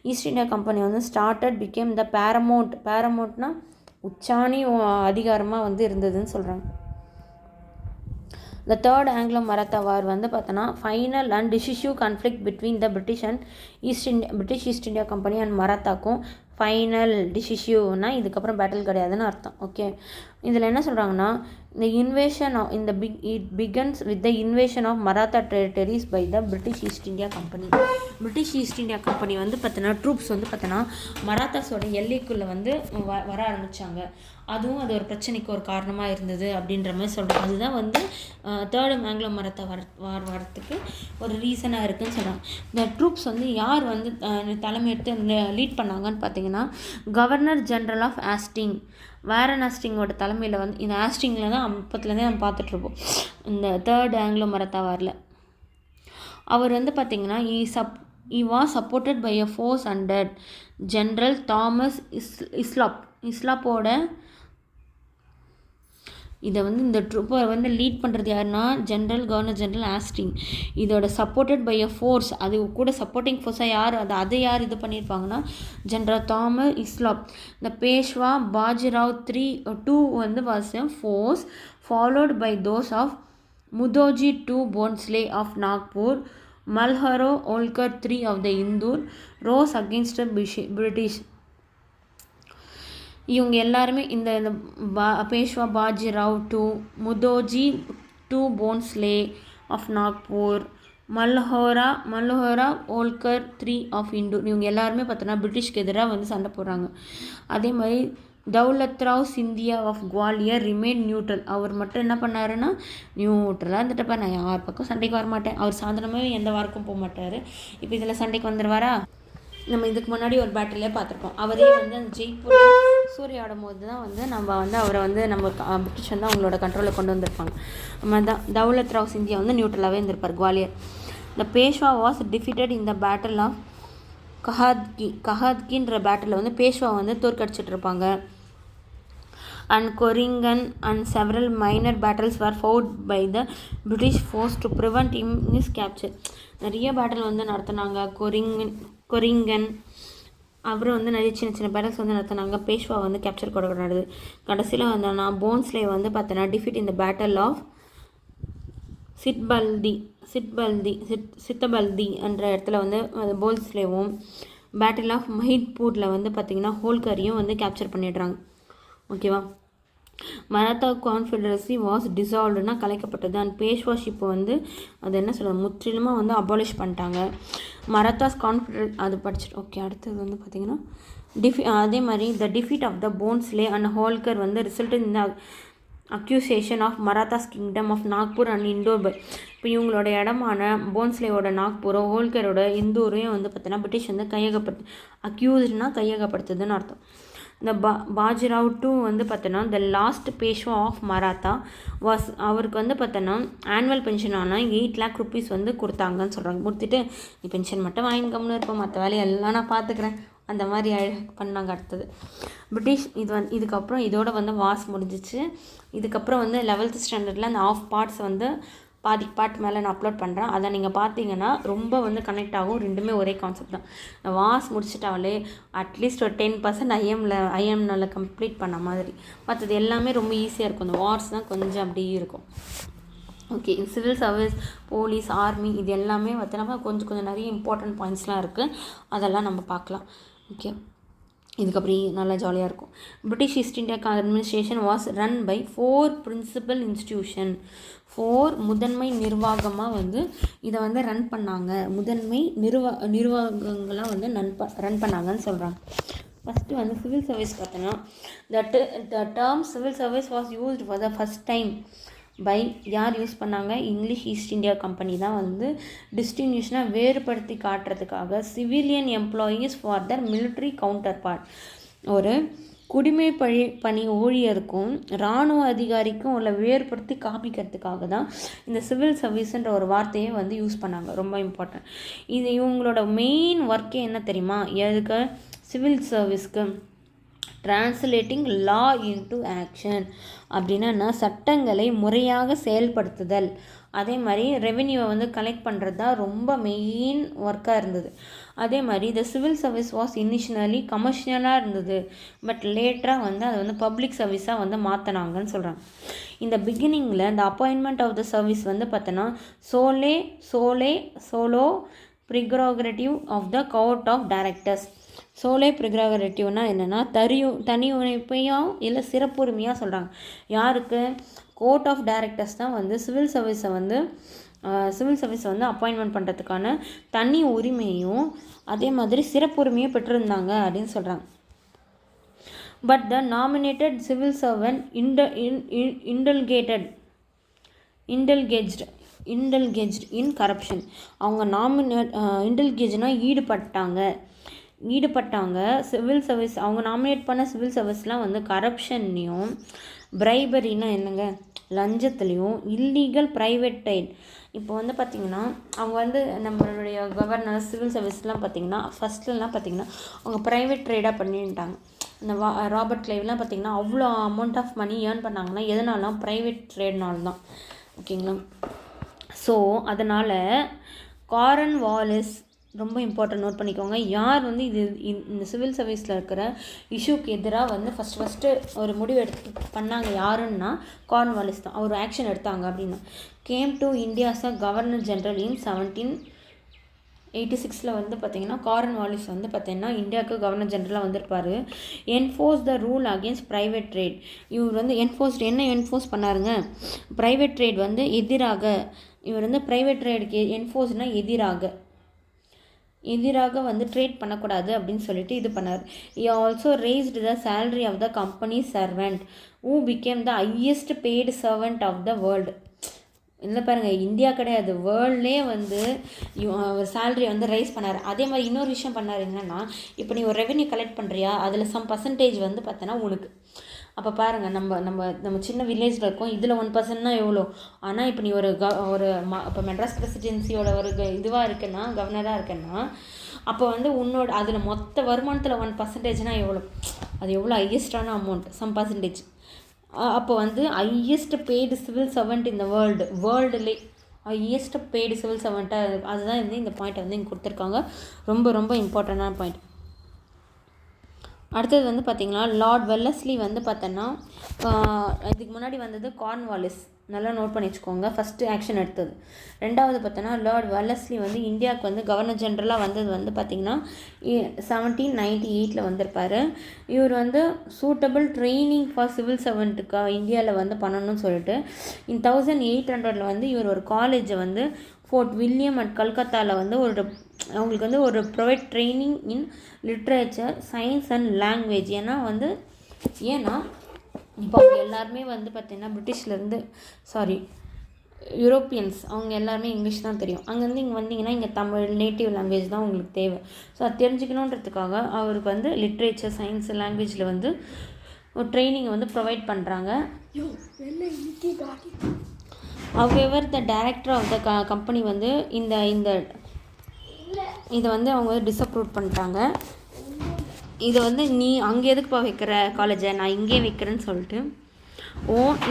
ஈஸ்ட் இந்தியா கம்பெனி வந்து பிகேம் த பேரமௌண்ட்னா உச்சாணி அதிகாரமாக வந்து இருந்ததுன்னு சொல்கிறாங்க. The third Anglo Maratha war வந்து பார்த்தோன்னா final and decisive conflict between the British East India Company and மராத்தாக்கும் ஃபைனல் டிசிசிவ்னா இதுக்கப்புறம் பேட்டில் கிடையாதுன்னு அர்த்தம். ஓகே, இதில் என்ன சொல்கிறாங்கன்னா it begins with the invasion of Maratha territories by the British East India Company. British East India company வந்து பார்த்தோன்னா ட்ரூப்ஸ் வந்து பார்த்தோன்னா மராத்தாஸோட எல்லைக்குள்ளே வந்து வர ஆரம்பித்தாங்க. அதுவும் அது ஒரு பிரச்சனைக்கு ஒரு காரணமாக இருந்தது அப்படின்ற மாதிரி சொல்கிறாங்க. அதுதான் வந்து தேர்ட் ஆங்கிலோ மராத்தா வார் வரத்துக்கு ஒரு ரீசனாக இருக்குதுன்னு சொல்கிறாங்க. இந்த ட்ரூப்ஸ் வந்து யார் வந்து தலைமையெடுத்து லீட் பண்ணாங்கன்னு பார்த்தீங்கன்னா governor general of Hasting, Warren ஆஸ்டிங்கோட தலைமையில் வந்து இந்த ஆஸ்டிங்கில் தான் அப்பத்துலேருந்தே நம்ம பார்த்துட்ருப்போம் இந்த தேர்ட் ஆங்கிலோ மராத்தா வாரில். அவர் வந்து பார்த்திங்கன்னா he was supported by a force under General Thomas இஸ்லாப்போட. இதை வந்து இந்த ட்ரூப்பை வந்து லீட் பண்ணுறது யாருன்னா கவர்னர் ஜெனரல் ஆஸ்டிங். இதோட சப்போர்ட்டட் பை அ ஃபோர்ஸ், அது கூட சப்போர்ட்டிங் ஃபோர்ஸாக அதை யார் இது பண்ணியிருப்பாங்கன்னா ஜெனரல் தாமஸ் இஸ்லாப். இந்த பேஷ்வா பாஜிராவ் 2 வந்து was a force followed by those of Mudhoji 2 Bhonsle of Nagpur, Malharrao Holkar 3 of the Indore rose against British. இவங்க எல்லாருமே இந்த பேஷ்வா பாஜிராவ் 2, முதோஜி 2 போன்ஸ்லே ஆஃப் நாக்பூர், மல்ஹோரா ஓல்கர் 3 ஆஃப் இண்டூர், இவங்க எல்லாருமே பார்த்தோன்னா பிரிட்டிஷ்க்கு எதிராக வந்து சண்டை போடுறாங்க. அதே மாதிரி Daulatrao Scindia of Gwalior remain neutral. அவர் மட்டும் என்ன பண்ணாருன்னா நியூட்ரலாக இருந்துட்டப்ப நான் யார் பக்கம் சண்டைக்கு வரமாட்டேன். அவர் சாதாரணமாகவே எந்த வார்க்கும் போக மாட்டார். இப்போ இதில் சண்டைக்கு வந்துடுவாரா? நம்ம இதுக்கு முன்னாடி ஒரு பேட்டிலே பார்த்துருப்போம். அவரே வந்து அந்த ஜெய்ப்பூரில் சூரிய ஆடும் போது தான் வந்து நம்ம வந்து அவரை வந்து நம்ம பிரிட்டிஷ் வந்து அவங்களோட கண்ட்ரோலில் கொண்டு வந்திருப்பாங்க. நம்ம தௌலத்ராவ் சிந்தியா வந்து நியூட்ரலாகவே இருந்திருப்பார் Gwalior. The Peshwa was defeated in the battle of கஹாத்கின்ற பேட்டில் வந்து பேஷ்வா வந்து தோற்கடிச்சிட்ருப்பாங்க. and Koringan and several minor battles were fought by the British force to prevent his capture. நிறைய பேட்டில் வந்து நடத்தினாங்க. கொரிங்கன் அப்புறம் வந்து நிறைய சின்ன பேட்டில்ஸ் வந்து நடத்தினாங்க. பேஷ்வா வந்து கேப்சர் கொடுக்கறது. கடைசியில் வந்தோன்னா போன்ஸ்லே வந்து பார்த்தோன்னா டிஃபீட் இந்த பேட்டில் ஆஃப் சித்தபல்தி என்ற இடத்துல வந்து போன்ஸ்லேவும், பேட்டில் ஆஃப் மஹித்பூரில் வந்து பார்த்திங்கன்னா ஹோல்கரையும் வந்து கேப்சர் பண்ணிடுறாங்க. ஓகேவா? மராத்தா கான்ஃபெடரசி வாஸ் டிசால்வ்டுனா கலைக்கப்பட்டது. அண்ட் பேஷ்வாஷிப்பை வந்து அது என்ன சொல்கிறது முற்றிலுமாக வந்து அபாலிஷ் பண்ணிட்டாங்க. மராத்தாஸ் கான்ஃபெடரேட் அது படிச்சுட்டு ஓகே. அடுத்தது வந்து பார்த்திங்கன்னா அதே மாதிரி the defeat of the Bhonsle and Holkar வந்து ரிசல்ட் இந்த acquisition of Marathas kingdom of Nagpur and Indore. இப்போ இவங்களோட இடமான போன்ஸ்லேயோட நாக்பூரோ ஹோல்கரோட இந்தூரையும் வந்து பார்த்தீங்கன்னா பிரிட்டிஷ் வந்து கையகப்படுத்துதுன்னு அர்த்தம். இந்த பாஜிராவ் 2 வந்து பார்த்தோன்னா the last Peshwa of Maratha was, அவருக்கு வந்து பார்த்தோன்னா ஆனுவல் பென்ஷனான 8 lakh rupees வந்து கொடுத்தாங்கன்னு சொல்கிறாங்க. கொடுத்துட்டு நீ பென்ஷன் மட்டும் வாங்கிக்கம்னு இருப்போம், மற்ற வேலையெல்லாம் நான் பார்த்துக்கிறேன் அந்த மாதிரி பண்ணாங்க. அடுத்தது பிரிட்டிஷ் இதுக்கப்புறம் இதோட வந்து வாஸ் முடிஞ்சிச்சு. இதுக்கப்புறம் வந்து 11th standardல அந்த ஆஃப் பார்ட்ஸ் வந்து பார்ட் மேலே நான் அப்லோட் பண்ணுறேன். அதை நீங்கள் பார்த்தீங்கன்னா ரொம்ப வந்து கனெக்ட் ஆகும். ரெண்டுமே ஒரே கான்செப்ட் தான். வாஸ் முடிச்சிட்டாலே அட்லீஸ்ட் ஒரு 10% ஐஎம்எல்ல கம்ப்ளீட் பண்ண மாதிரி, மற்றது எல்லாமே ரொம்ப ஈஸியாக இருக்கும். இந்த வார்ஸ் தான் கொஞ்சம் அப்படியே இருக்கும். Okay, civil service, police, army இது எல்லாமே பார்த்தோன்னா கொஞ்சம் நிறைய இம்பார்ட்டன்ட் பாயிண்ட்ஸ்லாம் இருக்குது. அதெல்லாம் நம்ம பார்க்கலாம். ஓகே, இதுக்கப்புறம் நல்லா ஜாலியாக இருக்கும். British East India administration was run by 4 principal institution. 4 முதன்மை நிர்வாகமாக வந்து இதை வந்து ரன் பண்ணாங்க. முதன்மை நிர்வாகங்களாக வந்து ரன் பண்ணாங்கன்னு சொல்கிறாங்க. ஃபஸ்ட்டு வந்து சிவில் சர்வீஸ் பார்த்தோன்னா the term civil service was used for the first time by யார் யூஸ் பண்ணாங்க? இங்கிலீஷ் ஈஸ்ட் இந்தியா கம்பெனி தான் வந்து டிஸ்டிங்விஷனாக வேறுபடுத்தி காட்டுறதுக்காக civilian employees for their military counterpart. ஒரு குடிமை பணி ஊழியருக்கும் இராணுவ அதிகாரிக்கும் உள்ள வேறுபடுத்தி காமிக்கிறதுக்காக தான் இந்த சிவில் சர்வீஸ்ன்ற ஒரு வார்த்தையை வந்து யூஸ் பண்ணாங்க. ரொம்ப இம்பார்ட்டன்ட். இது இவங்களோட மெயின் ஒர்க்கே என்ன தெரியுமா? எதுக்கு? சிவில் சர்வீஸ்க்கு டிரான்ஸ்லேட்டிங் லா இன்டு ஆக்ஷன் அப்படின்னா சட்டங்களை முறையாக செயல்படுத்துதல். அதே மாதிரி ரெவென்யூவை வந்து கலெக்ட் பண்ணுறது தான் ரொம்ப மெயின் ஒர்க்காக இருந்தது. அதே மாதிரி த சிவில் சர்வீஸ் வாஸ் இனிஷியலி கமர்ஷியலாக இருந்தது, பட் லேட்டராக வந்து அதை வந்து பப்ளிக் சர்வீஸாக வந்து மாற்றினாங்கன்னு சொல்கிறாங்க. இந்த பிகினிங்கில் இந்த அப்பாயின்மெண்ட் ஆஃப் த சர்வீஸ் வந்து பார்த்தோன்னா sole prerogative of the court of directors. Sole ப்ரிரோகேட்டிவ்னா என்னென்னா தனி உரிமையாக இல்லை சிறப்புரிமையாக சொல்கிறாங்க. யாருக்கு? கோர்ட் ஆஃப் டைரக்டர்ஸ் தான் வந்து சிவில் சர்வீஸை வந்து அப்பாயின்மெண்ட் பண்ணுறதுக்கான தனி உரிமையும் அதே மாதிரி சிறப்புரிமையும் பெற்றிருந்தாங்க அப்படின்னு சொல்கிறாங்க. But the nominated civil servant indulged in corruption. அவங்க இன்டல்கேஜ்னால் ஈடுபட்டாங்க. சிவில் சர்வீஸ் அவங்க நாமினேட் பண்ண சிவில் சர்வீஸ்லாம் வந்து கரப்ஷன்லையும் பிரைபரின்னா என்னங்க, லஞ்சத்துலேயும் இல்லீகல் ப்ரைவேட் டைட். இப்போ வந்து பார்த்திங்கன்னா அவங்க வந்து நம்மளுடைய கவர்னர் சிவில் சர்வீஸ்லாம் பார்த்திங்கன்னா ஃபஸ்ட்லலாம் பார்த்திங்கன்னா அவங்க ப்ரைவேட் ட்ரேடாக பண்ணிட்டாங்க. இந்த ராபர்ட் கிளைவ்லாம் பார்த்திங்கன்னா அவ்வளோ அமௌண்ட் ஆஃப் மணி ஏர்ன் பண்ணாங்கன்னா எதனாலாம்? ப்ரைவேட் ட்ரேட்னால்தான். ஓகேங்களா? ஸோ அதனால் காரன் வாலிஸ் ரொம்ப இம்பார்ட்டன்ட் நோட் பண்ணிக்கோங்க. யார் வந்து இந்த சிவில் சர்வீஸில் இருக்கிற இஷ்யூக்கு எதிராக வந்து ஃபஸ்ட்டு ஒரு முடிவு பண்ணாங்க யாருன்னா கார்ன்வாலிஸ் தான். அவர் ஆக்ஷன் எடுத்தாங்க அப்படின்னா. Came to India's governor general இன் 1786 வந்து பார்த்திங்கன்னா கார்ன்வாலிஸ் வந்து பார்த்திங்கன்னா இந்தியாவுக்கு கவர்னர் ஜெனரலாக வந்திருப்பார். Enforce the rule against private trade. இவர் வந்து என்ஃபோர்ஸ் பண்ணாருங்க? ப்ரைவேட் ட்ரேட் வந்து எதிராக. இவர் வந்து ப்ரைவேட் ட்ரேடுக்கு என்ஃபோர்ஸ்னால் எதிராக வந்து ட்ரேட் பண்ணக்கூடாது அப்படின்னு சொல்லிட்டு இது பண்ணார். He also raised the salary of the company servant who became the highest paid servant of the world. இல்லை பாருங்கள், இந்தியா கிடையாது, வேர்ல்ட்லேயே வந்து சேலரி வந்து ரைஸ் பண்ணார். அதே மாதிரி இன்னொரு விஷயம் பண்ணார். என்னென்னா, இப்போ நீ ஒரு ரெவென்யூ கலெக்ட் பண்ணுறியா, அதில் சம் பர்சன்டேஜ் வந்து பார்த்தோன்னா உனக்கு. அப்போ பாருங்கள், நம்ம சின்ன வில்லேஜில் இருக்கோம், இதில் 1%னா எவ்வளோ. ஆனால் இப்போ நீ இப்போ மெட்ராஸ் பிரசிடென்சியோட ஒரு இதுவாக இருக்குன்னா, கவர்னராக இருக்குன்னா, அப்போ வந்து உன்னோட அதில் மொத்த வருமானத்தில் 1%னால் எவ்வளோ? அது எவ்வளோ ஹையஸ்டான அமௌண்ட், சம் பர்சன்டேஜ். அப்போ வந்து ஹையஸ்ட் பெய்டு சிவில் சர்வெண்ட் இந்த வேர்ல்டுலே ஹையஸ்ட் பெய்டு சிவில் சர்வெண்ட்டாக. அதுதான் வந்து இந்த பாயிண்ட்டை வந்து இங்கே கொடுத்துருக்காங்க. ரொம்ப ரொம்ப இம்பார்ட்டண்டான பாயிண்ட். அடுத்தது வந்து பார்த்திங்கன்னா லார்ட் வெல்லஸ்லி வந்து பார்த்தோன்னா இதுக்கு முன்னாடி வந்தது கார்ன்வாலிஸ். நல்லா நோட் பண்ணி வச்சுக்கோங்க. ஃபஸ்ட்டு ஆக்ஷன் எடுத்தது. ரெண்டாவது பார்த்தோன்னா லார்ட் வெல்லஸ்லி வந்து இந்தியாவுக்கு வந்து கவர்னர் ஜெனரலாக வந்தது வந்து பார்த்திங்கன்னா 1798 வந்திருப்பார். இவர் வந்து சூட்டபிள் ட்ரைனிங் ஃபார் சிவில் சர்வெண்ட்டுக்கா இந்தியாவில் வந்து பண்ணணும்னு சொல்லிட்டு 1800 வந்து இவர் ஒரு காலேஜை வந்து ஃபோர்ட் வில்லியம் அட் கல்கத்தாவில் வந்து அவங்களுக்கு வந்து ஒரு provide training in literature, science and language. ஏன்னா இப்போ அவங்க எல்லாருமே வந்து பார்த்திங்கன்னா பிரிட்டிஷ்லேருந்து யூரோப்பியன்ஸ் அவங்க எல்லாருமே இங்கிலீஷ் தான் தெரியும். அங்கேருந்து இங்கே வந்தீங்கன்னா இங்கே தமிழ் நேட்டிவ் லாங்குவேஜ் தான் உங்களுக்கு தேவை. ஸோ அது தெரிஞ்சுக்கணுன்றதுக்காக அவருக்கு வந்து லிட்ரேச்சர், சயின்ஸ், லாங்குவேஜில் வந்து ஒரு ட்ரைனிங்கை வந்து ப்ரொவைட் பண்ணுறாங்க. However the director of the company வந்து இதை வந்து அவங்க டிஸ்அப்ரூவ் பண்ணிட்டாங்க. இதை வந்து நீ அங்கே எதுக்குப்பா வைக்கிற காலேஜை, நான் இங்கே வைக்கிறேன்னு சொல்லிட்டு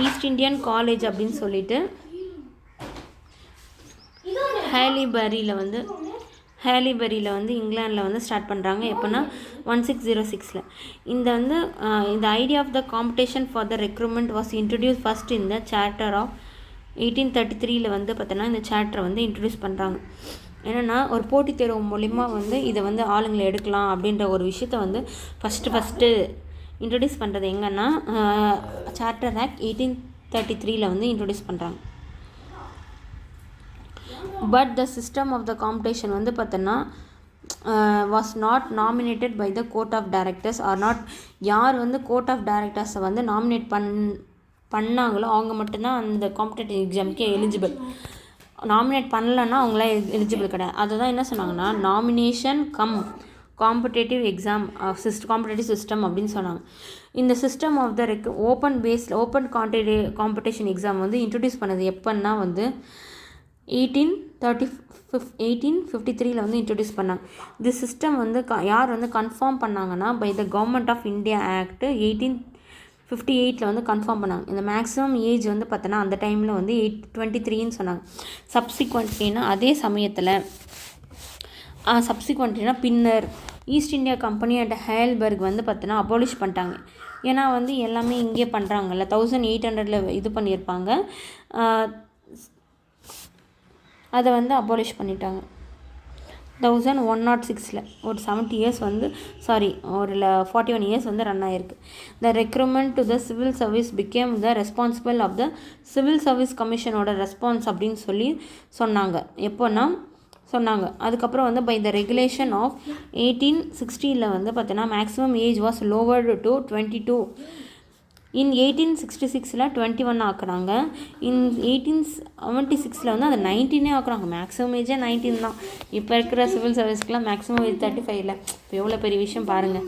ஈஸ்ட் இண்டியன் காலேஜ் அப்படின்னு சொல்லிட்டு ஹேலிபரியில் வந்து இங்கிலாண்டில் வந்து ஸ்டார்ட் பண்ணுறாங்க. எப்போனா 1606. இந்த idea of the competition for the recruitment was introduce first இந்த சார்ட்டர் ஆஃப் 1833 வந்து பார்த்தோன்னா இந்த சார்ட்டரை வந்து இன்ட்ரடியூஸ் பண்ணுறாங்க. என்னென்னா ஒரு போட்டித் தேர்வு மூலிமா வந்து இதை வந்து ஆளுங்களை எடுக்கலாம் அப்படின்ற ஒரு விஷயத்த வந்து ஃபஸ்ட்டு இன்ட்ரடியூஸ் பண்ணுறது எங்கன்னா சார்ட்டர் ஆக்ட் 1833 வந்து இன்ட்ரடியூஸ் பண்ணுறாங்க. But the system of the competition வந்து பார்த்தோன்னா was not nominated by the court of directors or not. யார் வந்து கோர்ட் ஆஃப் டைரக்டர்ஸை வந்து நாமினேட் பண்ணாங்களோ அவங்க மட்டும்தான் அந்த காம்படிட்டிவ் எக்ஸாமுக்கு எலிஜிபிள். நாமினேட் பண்ணலைன்னா அவங்களாம் எலிஜிபிள் கிடையாது. அதை தான் என்ன சொன்னாங்கன்னா nomination competitive exam competitive system அப்படின்னு சொன்னாங்க. இந்த system of the open competition exam வந்து இன்ட்ரடியூஸ் பண்ணது எப்போன்னா வந்து 1853 வந்து இன்ட்ரடியூஸ் பண்ணாங்க. இந்த சிஸ்டம் வந்து யார் வந்து கன்ஃபார்ம் பண்ணாங்கன்னா by the government of India act 1858 வந்து கன்ஃபார்ம் பண்ணாங்க. இந்த மேக்ஸிமம் ஏஜ் வந்து பார்த்தோன்னா அந்த டைமில் வந்து 23 சொன்னாங்க. சப்சிக்வெண்ட்லினா அதே சமயத்தில் பின்னர் ஈஸ்ட் இந்தியா கம்பெனி அண்ட் ஹேல்பர்க் வந்து பார்த்தோன்னா அபாலிஷ் பண்ணிட்டாங்க. ஏன்னா வந்து எல்லாமே இங்கே பண்ணுறாங்கல்ல 1800 இது பண்ணியிருப்பாங்க. அதை வந்து அபாலிஷ் பண்ணிட்டாங்க 1106. ஒரு 70 இயர்ஸ் வந்து ஒரு 41 இயர்ஸ் வந்து ரன் ஆகிருக்கு. The recruitment to the civil service became the responsible of the civil service கமிஷனோட ரெஸ்பான்ஸ் அப்படின்னு சொன்னாங்க. சொன்னாங்க. அதுக்கப்புறம் வந்து பை த ரெகுலேஷன் ஆஃப் 1860 வந்து பார்த்தோன்னா மேக்ஸிமம் ஏஜ் வாஸ் லோவர்டு டு 22. இன் 1866 21 ஆக்குறாங்க. இன் 1876 வந்து அதை 19 ஆக்குறாங்க. மேக்ஸிமம் ஏஜே 19 தான். இப்போ இருக்கிற சிவில் சர்வீஸ்க்குலாம் மேக்ஸிமம் ஏஜ் 35 இப்போ எவ்வளோ பெரிய விஷயம் பாருங்கள்.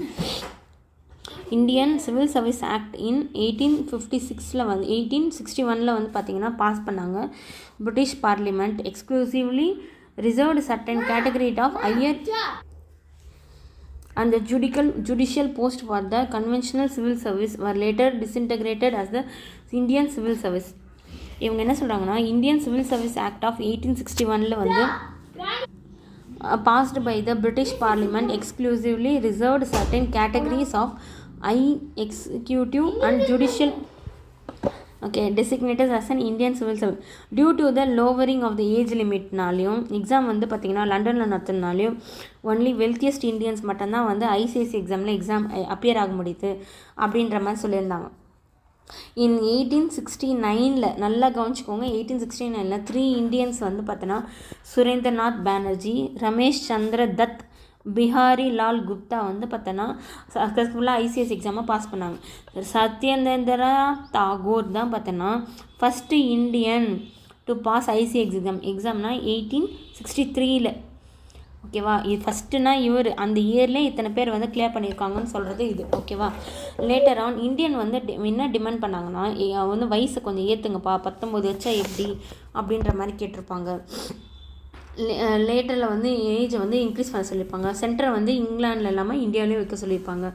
Indian civil service act in 1861 வந்து பார்த்திங்கன்னா பாஸ் பண்ணாங்க. British parliament exclusively reserved certain category of higher and the judicial post for the conventional civil service were later disintegrated as the Indian Civil Service. இவங்க என்ன சொல்கிறாங்கன்னா Indian civil service act of 1861 வந்து passed by the British Parliament exclusively reserved certain categories of high executive and judicial designated as an Indian civil service. Due to the lowering of the age limitனாலையும் exam வந்து பார்த்திங்கன்னா லண்டனில் நடத்தினாலையும் only wealthiest Indians மட்டும்தான் வந்து ICICI எக்ஸாமில் appear ஆக முடியுது அப்படின்ற மாதிரி சொல்லியிருந்தாங்க. இன் 1869 நல்லா கவனிச்சுக்கோங்க. 1869 3 இண்டியன்ஸ் வந்து பார்த்தோன்னா சுரேந்திரநாத் பானர்ஜி, ரமேஷ் சந்திர தத், பிஹாரி லால் குப்தா வந்து பார்த்தோன்னா சக்ஸஸ்ஃபுல்லாக ஐசிஎஸ் எக்ஸாமை பாஸ் பண்ணாங்க. சத்யேந்திர தாகூர் தான் பார்த்தோன்னா first Indian to pass ICS எக்ஸாம்னா 1863. ஓகேவா, இது ஃபஸ்ட்டுனா இவர் அந்த இயர்லேயே இத்தனை பேர் வந்து கிளியர் பண்ணியிருக்காங்கன்னு சொல்கிறது இது. ஓகேவா, லேட்டர் ஆன் இந்தியன் வந்து என்ன டிமாண்ட் பண்ணாங்கன்னா வந்து வயசை கொஞ்சம் ஏற்றுங்கப்பா, 19 வச்சா எப்படி அப்படின்ற மாதிரி கேட்டிருப்பாங்க. லேட்டரில் வந்து ஏஜை வந்து இன்க்ரீஸ் பண்ண சொல்லியிருப்பாங்க. சென்டரை வந்து இங்கிலாண்டில் இல்லாமல் இந்தியாவிலேயும் வைக்க சொல்லியிருப்பாங்க.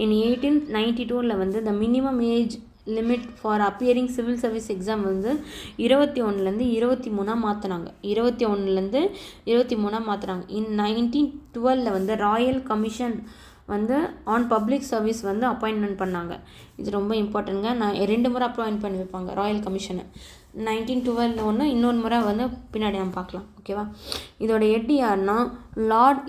இன் 1892 வந்து த minimum age limit for appearing civil service exam வந்து 21 23 மாற்றினாங்க. 21 மாற்றினாங்க. இன் 1912 வந்து ராயல் கமிஷன் வந்து ஆன் பப்ளிக் சர்வீஸ் வந்து அப்பாயின்மெண்ட் பண்ணாங்க. இது ரொம்ப இம்பார்ட்டன்ட்ங்க. நான் 2 முறை அப்பாயின்ட் பண்ணி வைப்பாங்க ராயல் கமிஷனை. 1912 ஒன்று, இன்னொரு முறை வந்து பின்னாடி நம்ம பார்க்கலாம். ஓகேவா, இதோட ஹெட் யாருன்னா லார்ட்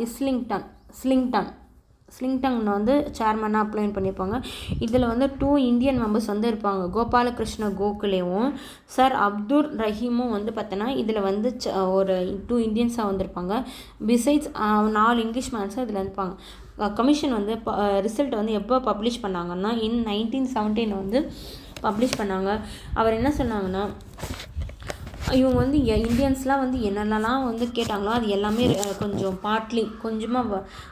ஸ்லிங்டன் வந்து சேர்மனாக அப்ளாயின் பண்ணியிருப்பாங்க. இதில் வந்து 2 இந்தியன் மெம்பர்ஸ் வந்து இருப்பாங்க. கோபாலகிருஷ்ண கோகலேவும் சர் அப்துல் ரஹீமும் வந்து பார்த்தோன்னா இதில் வந்து ஒரு 2 இந்தியன்ஸாக வந்திருப்பாங்க. பிசைட்ஸ் 4 இங்கிலீஷ் மேன்ஸும் இதில் இருப்பாங்க. கமிஷன் வந்து ரிசல்ட் வந்து எப்போ பப்ளிஷ் பண்ணாங்கன்னா இன் 1917 வந்து பப்ளிஷ் பண்ணாங்க. அவர் என்ன சொன்னாங்கன்னா இவங்க வந்து இந்தியன்ஸ்லாம் வந்து என்னென்னலாம் வந்து கேட்டாங்களோ அது எல்லாமே கொஞ்சம்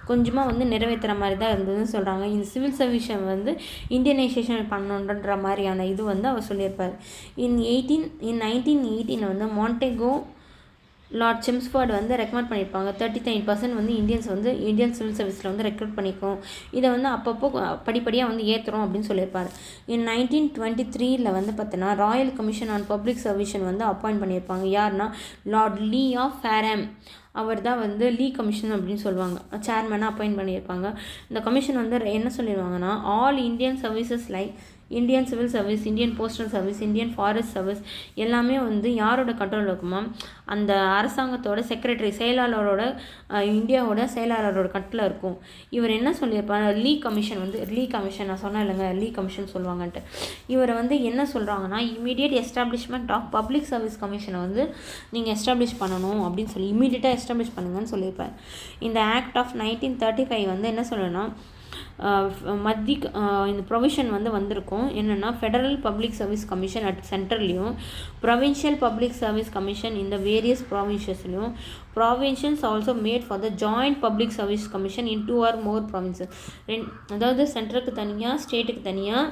கொஞ்சமாக வந்து நிறைவேற்றுற மாதிரி தான் இருந்ததுன்னு சொல்கிறாங்க. இந்த சிவில் சர்வீஸை வந்து இந்தியனைசேஷன் பண்ணணுன்ற மாதிரியான இது வந்து அவர் சொல்லியிருப்பார். இன் 1918 வந்து மாண்டெகோ லார்ட் செம்ஸ்ஃபோர்ட் வந்து ரெக்கமெண்ட் பண்ணியிருப்பாங்க 39% வந்து இந்தியன்ஸ் வந்து இந்தியன் சிவில் சர்வீஸில் வந்து ரெக்ரூட் பண்ணியிருக்கோம், இதை வந்து அப்பப்போ படிப்படியாக வந்து ஏற்றுறோம் அப்படின்னு சொல்லியிருப்பார். 1923 வந்து பார்த்தோன்னா ராயல் கமிஷன் ஆன் பப்ளிக் சர்வீஷன் வந்து அப்பாயிண்ட் பண்ணியிருப்பாங்க. யாருன்னா லார்ட் லீ ஆஃப் ஃபேரம், அவர் தான் வந்து லீ கமிஷன் அப்படின்னு சொல்லுவாங்க, சேர்மனாக அப்பாயிண்ட் பண்ணியிருப்பாங்க. இந்த கமிஷன் வந்து என்ன சொல்லிடுவாங்கன்னா all Indian services like Indian civil service, Indian postal service, Indian forest service எல்லாமே வந்து யாரோட கண்ட்ரோல் இருக்குமா, அந்த அரசாங்கத்தோட செக்ரட்டரி செயலாளரோட இந்தியாவோட செயலாளரோட கட்டில் இருக்கும். இவர் என்ன சொல்லியிருப்பார், லீ கமிஷன் வந்து லீ கமிஷன் நான் சொன்னேன் இல்லைங்க, லீ கமிஷன் சொல்லுவாங்கன்ட்டு. இவரை வந்து என்ன சொல்கிறாங்கன்னா immediate establishment of public service கமிஷனை வந்து நீங்கள் எஸ்டாப்ளிஷ் பண்ணணும் அப்படின்னு சொல்லி இமீடியட்டாக எஸ்டாப்ளிஷ் பண்ணுங்கன்னு சொல்லியிருப்பார். இந்த ஆக்ட் ஆஃப் 1935 வந்து என்ன சொல்லணும்னா இந்த ப்ரொவிஷன் வந்து வந்திருக்கும் என்னென்னா federal public service commission at சென்ட்ரல்லையும் ப்ரொவின்ஷியல் பப்ளிக் சர்வீஸ் கமிஷன் இந்த வேரியஸ் ப்ராவின்சஸ்லையும் provisions also made for the joint public service commission in 2 or more provinces. அதாவது சென்ட்ரலுக்கு தனியாக ஸ்டேட்டுக்கு தனியாக,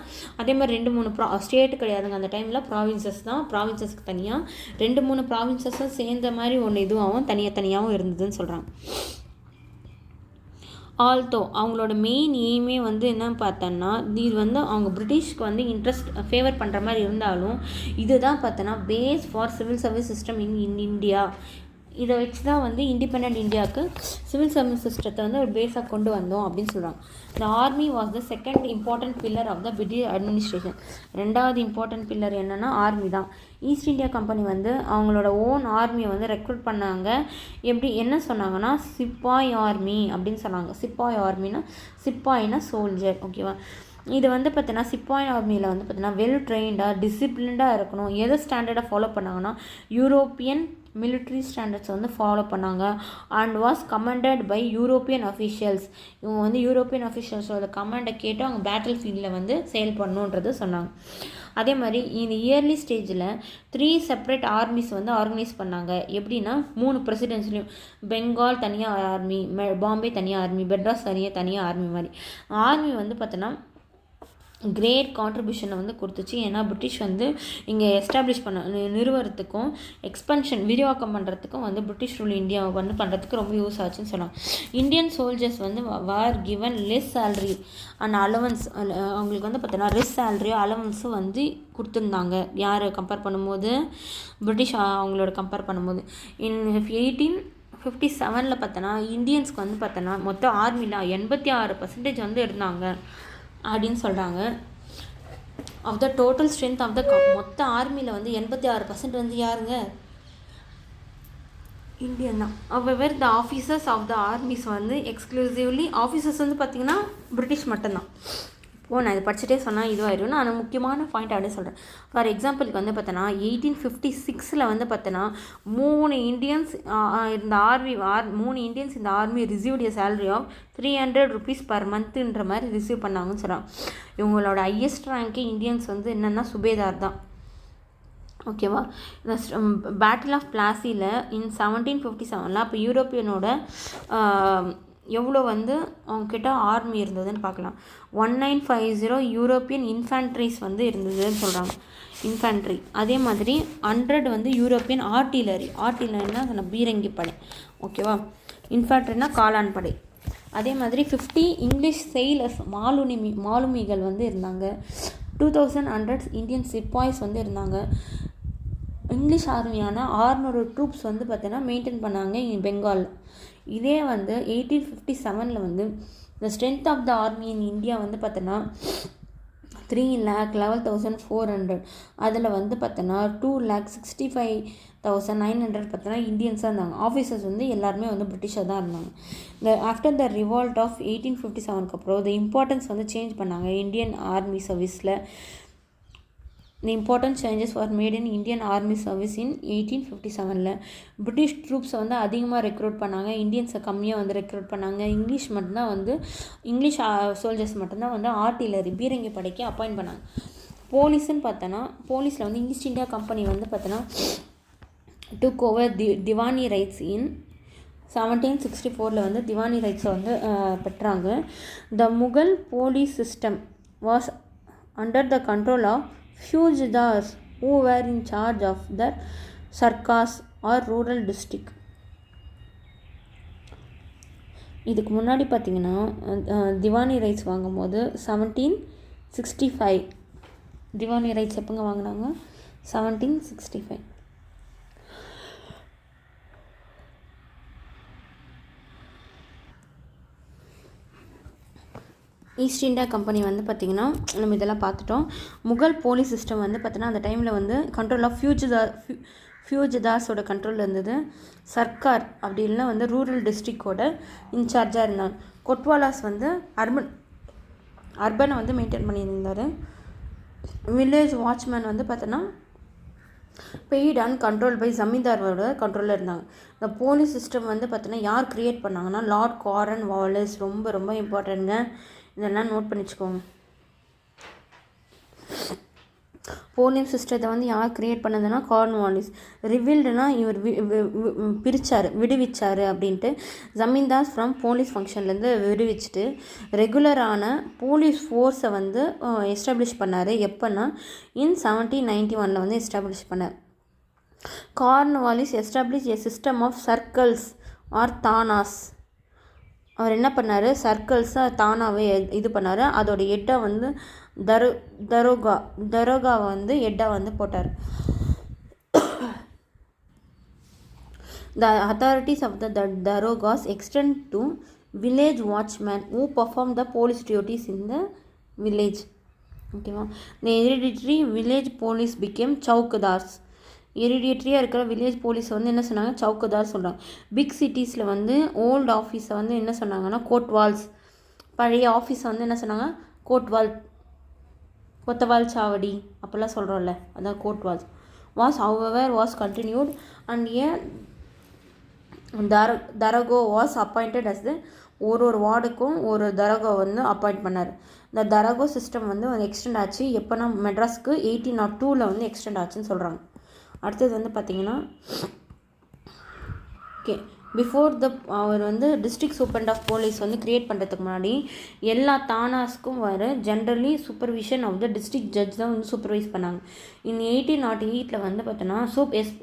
அதே மாதிரி 2-3 ஸ்டேட்டு கிடையாதுங்க அந்த டைமில், ப்ராவின்சஸ் தான், ப்ராவின்சஸ்க்கு தனியாக 2-3 ப்ராவின்சஸும் சேர்ந்த மாதிரி ஒன்று இதுவாகவும் தனியாகவும் இருந்ததுன்னு சொல்கிறாங்க. ஆல்தோ அவங்களோட மெயின் எய்மே வந்து என்ன பார்த்தோன்னா இது வந்து அவங்க பிரிட்டிஷ்க்கு வந்து இன்ட்ரெஸ்ட் ஃபேவர் பண்ணுற மாதிரி இருந்தாலும் இதுதான் பார்த்தோன்னா base for civil service system in India. இதை வச்சு தான் வந்து இண்டிபெண்ட் இந்தியாவுக்கு சிவில் சர்வீஸ் சிஸ்டத்தை வந்து ஒரு பேஸாக கொண்டு வந்தோம் அப்படின்னு சொல்கிறாங்க. The army was the second important pillar of the British administration. ரெண்டாவது இம்பார்ட்டன்ட் பில்லர் என்னென்னா ஆர்மி தான். ஈஸ்ட் இந்தியா கம்பெனி வந்து அவங்களோட ஓன் ஆர்மியை வந்து ரெக்ரூட் பண்ணாங்க. எப்படி என்ன சொன்னாங்கன்னா சிப்பாய் ஆர்மி அப்படின்னு சொன்னாங்க. சிப்பாய் ஆர்மினா சிப்பாய்னா சோல்ஜர், ஓகேவா. இது வந்து பார்த்தீங்கன்னா சிப்பாய் ஆர்மியில் வந்து பார்த்தீங்கன்னா வெல் ட்ரெயின்டாக டிசிப்ளின்டாக இருக்கணும். எதை ஸ்டாண்டர்டாக ஃபாலோ பண்ணாங்கன்னா யூரோப்பியன் மிலிட்ரி ஸ்டாண்டர்ட்ஸ் வந்து ஃபாலோ பண்ணாங்க. And was commanded by European officials. இவங்க வந்து யூரோப்பியன் அஃபிஷியல்ஸோட கமாண்டை கேட்டு அவங்க பேட்டில் ஃபீல்டில் வந்து செயல்படணுன்றது சொன்னாங்க. அதே மாதிரி இந்த இயர்லி ஸ்டேஜில் 3 செப்பரேட் ஆர்மிஸ் வந்து ஆர்கனைஸ் பண்ணாங்க. எப்படின்னா 3 பிரசிடென்சிலையும் பெங்கால் தனியாக ஆர்மி, பாம்பே தனியாக ஆர்மி, மெட்ராஸ் தனியாக ஆர்மி மாதிரி. ஆர்மி வந்து பார்த்தோன்னா கிரேட் கான்ட்ரிபியூஷனை வந்து கொடுத்துச்சு. ஏன்னா பிரிட்டிஷ் வந்து இங்கே எஸ்டாப்ளிஷ் பண்ண நிறுவனத்துக்கும் எக்ஸ்பென்ஷன் விரிவாக்கம் பண்ணுறதுக்கும் வந்து பிரிட்டிஷ் ரூல் இந்தியாவை வந்து பண்ணுறதுக்கு ரொம்ப யூஸ் ஆச்சுன்னு சொல்லலாம். இந்தியன் சோல்ஜர்ஸ் வந்து were given less salary and allowance. அவங்களுக்கு வந்து பார்த்தீங்கன்னா லெஸ் சேல்ரியோ அலவன்ஸும் வந்து கொடுத்துருந்தாங்க. யார் கம்பேர் பண்ணும்போது பிரிட்டிஷ் அவங்களோட கம்பேர் பண்ணும்போது. இன் 1857 பார்த்தோன்னா இந்தியன்ஸ்க்கு வந்து பார்த்தோன்னா மொத்தம் ஆர்மியில் 86% வந்து இருந்தாங்க அப்படின்னு சொல்கிறாங்க. Of the total strength of the மொத்த ஆர்மியில் வந்து 86% வந்து யாருங்க, இந்தியன் தான். அவர் the officers of the armies வந்து எக்ஸ்க்ளூசிவ்லி ஆஃபீஸர்ஸ் வந்து பார்த்திங்கன்னா பிரிட்டிஷ் மட்டும்தான். இப்போது நான் இதை படிச்சுட்டே சொன்னால் இதுவாகிடும். நான் முக்கியமான பாயிண்ட் அப்படியே சொல்கிறேன். ஃபார் எக்ஸாம்பிளுக்கு வந்து பார்த்தோன்னா 1856 வந்து பார்த்தோன்னா 3 இந்தியன்ஸ் இந்த ஆர்மி 3 இந்தியன்ஸ் இந்த army received a salary of 300 rupees per monthன்ற மாதிரி ரிசீவ் பண்ணாங்கன்னு சொல்கிறாங்க. இவங்களோட ஹையஸ்ட் ரேங்க்கு இந்தியன்ஸ் வந்து என்னென்னா சுபேதார் தான், ஓகேவா. இந்த பேட்டில் ஆஃப் பிளாசியில் இன் 1757 அப்போ யூரோப்பியனோட எவ்வளோ வந்து அவங்கக்கிட்ட ஆர்மி இருந்ததுன்னு பார்க்கலாம். 1950 யூரோப்பியன் இன்ஃபேண்ட்ரிஸ் வந்து இருந்ததுன்னு சொல்கிறாங்க. இன்ஃபேண்ட்ரி. அதே மாதிரி 100 வந்து யூரோப்பியன் ஆர்டிலரினா பீரங்கி படை, ஓகேவா. இன்ஃபேண்ட்ரினா காலான் படை. அதே மாதிரி 50 இங்கிலீஷ் செயிலர்ஸ் மாலுமிகள் வந்து இருந்தாங்க. 2100 இந்தியன் சிப்பாய்ஸ் வந்து இருந்தாங்க. இங்கிலீஷ் ஆர்மியான 600 ட்ரூப்ஸ் வந்து பார்த்தீங்கன்னா மெயின்டைன் பண்ணாங்க பெங்கால். இதே வந்து 1857 வந்து the strength of the army in India வந்து பார்த்தோன்னா 3,11,400. அதில் வந்து பார்த்தோன்னா 2,65,900 பார்த்தோன்னா இந்தியன்ஸாக இருந்தாங்க. ஆஃபீஸர்ஸ் வந்து எல்லாருமே வந்து பிரிட்டிஷாக தான் இருந்தாங்க. ஆஃப்டர் த ரிவால்ட் ஆஃப் 1857 அப்புறம் த இம்பார்ட்டன்ஸ் வந்து சேஞ்ச் பண்ணாங்க இந்தியன் ஆர்மி சர்வீஸில். The important changes were made in Indian Army service in 1857. British ட்ரூப்ஸை வந்து அதிகமாக ரெக்ரூட் பண்ணாங்க, இந்தியன்ஸை கம்மியாக வந்து ரெக்ரூட் பண்ணாங்க. இங்கிலீஷ் சோல்ஜர்ஸ் மட்டும்தான் வந்து ஆர்டிலரி பீரங்கி படைக்கு அப்பாயிண்ட் பண்ணாங்க. போலீஸ்ன்னு பார்த்தோன்னா போலீஸில் வந்து ஈஸ்ட் இந்தியா கம்பெனி வந்து பார்த்தோன்னா took over Diwani rights in 1764 வந்து திவானி ரைட்ஸை வந்து பெற்றாங்க. The Mughal police system was under the control of Fujidars who were in charge of the Sarkars or rural district. இதுக்கு முன்னாடி பார்த்திங்கன்னா திவானி ரைட்ஸ் வாங்கும்போது 1765 திவானி ரைட்ஸ் எப்போங்க வாங்கினாங்க? 1765. ஈஸ்ட் இந்தியா கம்பெனி வந்து பார்த்திங்கன்னா நம்ம இதெல்லாம் பார்த்துட்டோம். முகல் போலீஸ் சிஸ்டம் வந்து பார்த்திங்கன்னா அந்த டைமில் வந்து கண்ட்ரோல் ஆஃப் ஃபியூஜிதாஸோட கண்ட்ரோலில் இருந்தது. சர்க்கார் அப்படி இல்லைன்னா வந்து ரூரல் டிஸ்ட்ரிக்டோட இன்சார்ஜாக இருந்தாங்க. கொட்வாலாஸ் வந்து அர்பனை வந்து மெயின்டைன் பண்ணியிருந்தார். வில்லேஜ் வாட்ச்மேன் வந்து பார்த்தோன்னா பெய்ட் அண்ட் கண்ட்ரோல் பை ஜமீன்தாரோட கண்ட்ரோலில் இருந்தாங்க. இந்த போலீஸ் சிஸ்டம் வந்து பார்த்தோன்னா யார் க்ரியேட் பண்ணாங்கன்னா லார்ட் காரன் வாலஸ். ரொம்ப ரொம்ப இம்பார்ட்டன்ட்ங்க, இதெல்லாம் நோட் பண்ணி வச்சுக்கோங்க. போலீஸ் சிஸ்டத்தை வந்து யார் க்ரியேட் பண்ணதுன்னா கார்ன்வாலிஸ். ரிவீல்டுனா இவர் விடுவிச்சார் அப்படின்ட்டு. ஜமீன்தாஸ் ஃப்ரம் போலீஸ் ஃபங்க்ஷன்லேருந்து விடுவிச்சுட்டு ரெகுலரான போலீஸ் ஃபோர்ஸை வந்து எஸ்டாப்ளிஷ் பண்ணார். எப்போன்னா இன் 1791 வந்து எஸ்டாப்ளிஷ் பண்ணார். Cornwallis establish a system of circles or thanas. அவர் என்ன பண்ணார்? சர்க்கிள்ஸாக தானாகவே இது பண்ணார். அதோட ஹெட்டை வந்து தரோகாவை வந்து ஹெட்டாக வந்து போட்டார். The authorities of the darogas extend to village watchmen who perform the police duties in the village. ஓகேவா? The hereditary village police became chowkidars. ஹெரிடிட்ரியாக இருக்கிற வில்லேஜ் போலீஸை வந்து என்ன சொன்னாங்க? சவுக்கதார் சொல்கிறாங்க. பிக் சிட்டிஸில் வந்து ஓல்டு ஆஃபீஸை வந்து என்ன சொன்னாங்கன்னா கோட்வால்ஸ். பழைய ஆஃபீஸை வந்து என்ன சொன்னாங்க? கொத்தவால் சாவடி அப்போல்லாம் சொல்கிறோம்ல, அதான் kotwals. Was continued and a daroga was appointed as the ஒரு வார்டுக்கும் ஒரு தரகோ வந்து அப்பாயிண்ட் பண்ணார். இந்த தரகோ சிஸ்டம் வந்து எக்ஸ்டெண்ட் ஆச்சு. எப்போனா மெட்ராஸ்க்கு 1802 வந்து எக்ஸ்டெண்ட் ஆச்சுன்னு சொல்கிறாங்க. அடுத்தது வந்து பார்த்திங்கன்னா ஓகே பிஃபோர் அவர் வந்து டிஸ்ட்ரிக்ட் சூப்பரண்ட் ஆஃப் போலீஸ் வந்து க்ரியேட் பண்ணுறதுக்கு முன்னாடி எல்லா தானாஸ்க்கும் வர generally supervision of the district judge தான் வந்து சூப்பர்வைஸ் பண்ணாங்க. இந்த 1808 வந்து பார்த்தோன்னா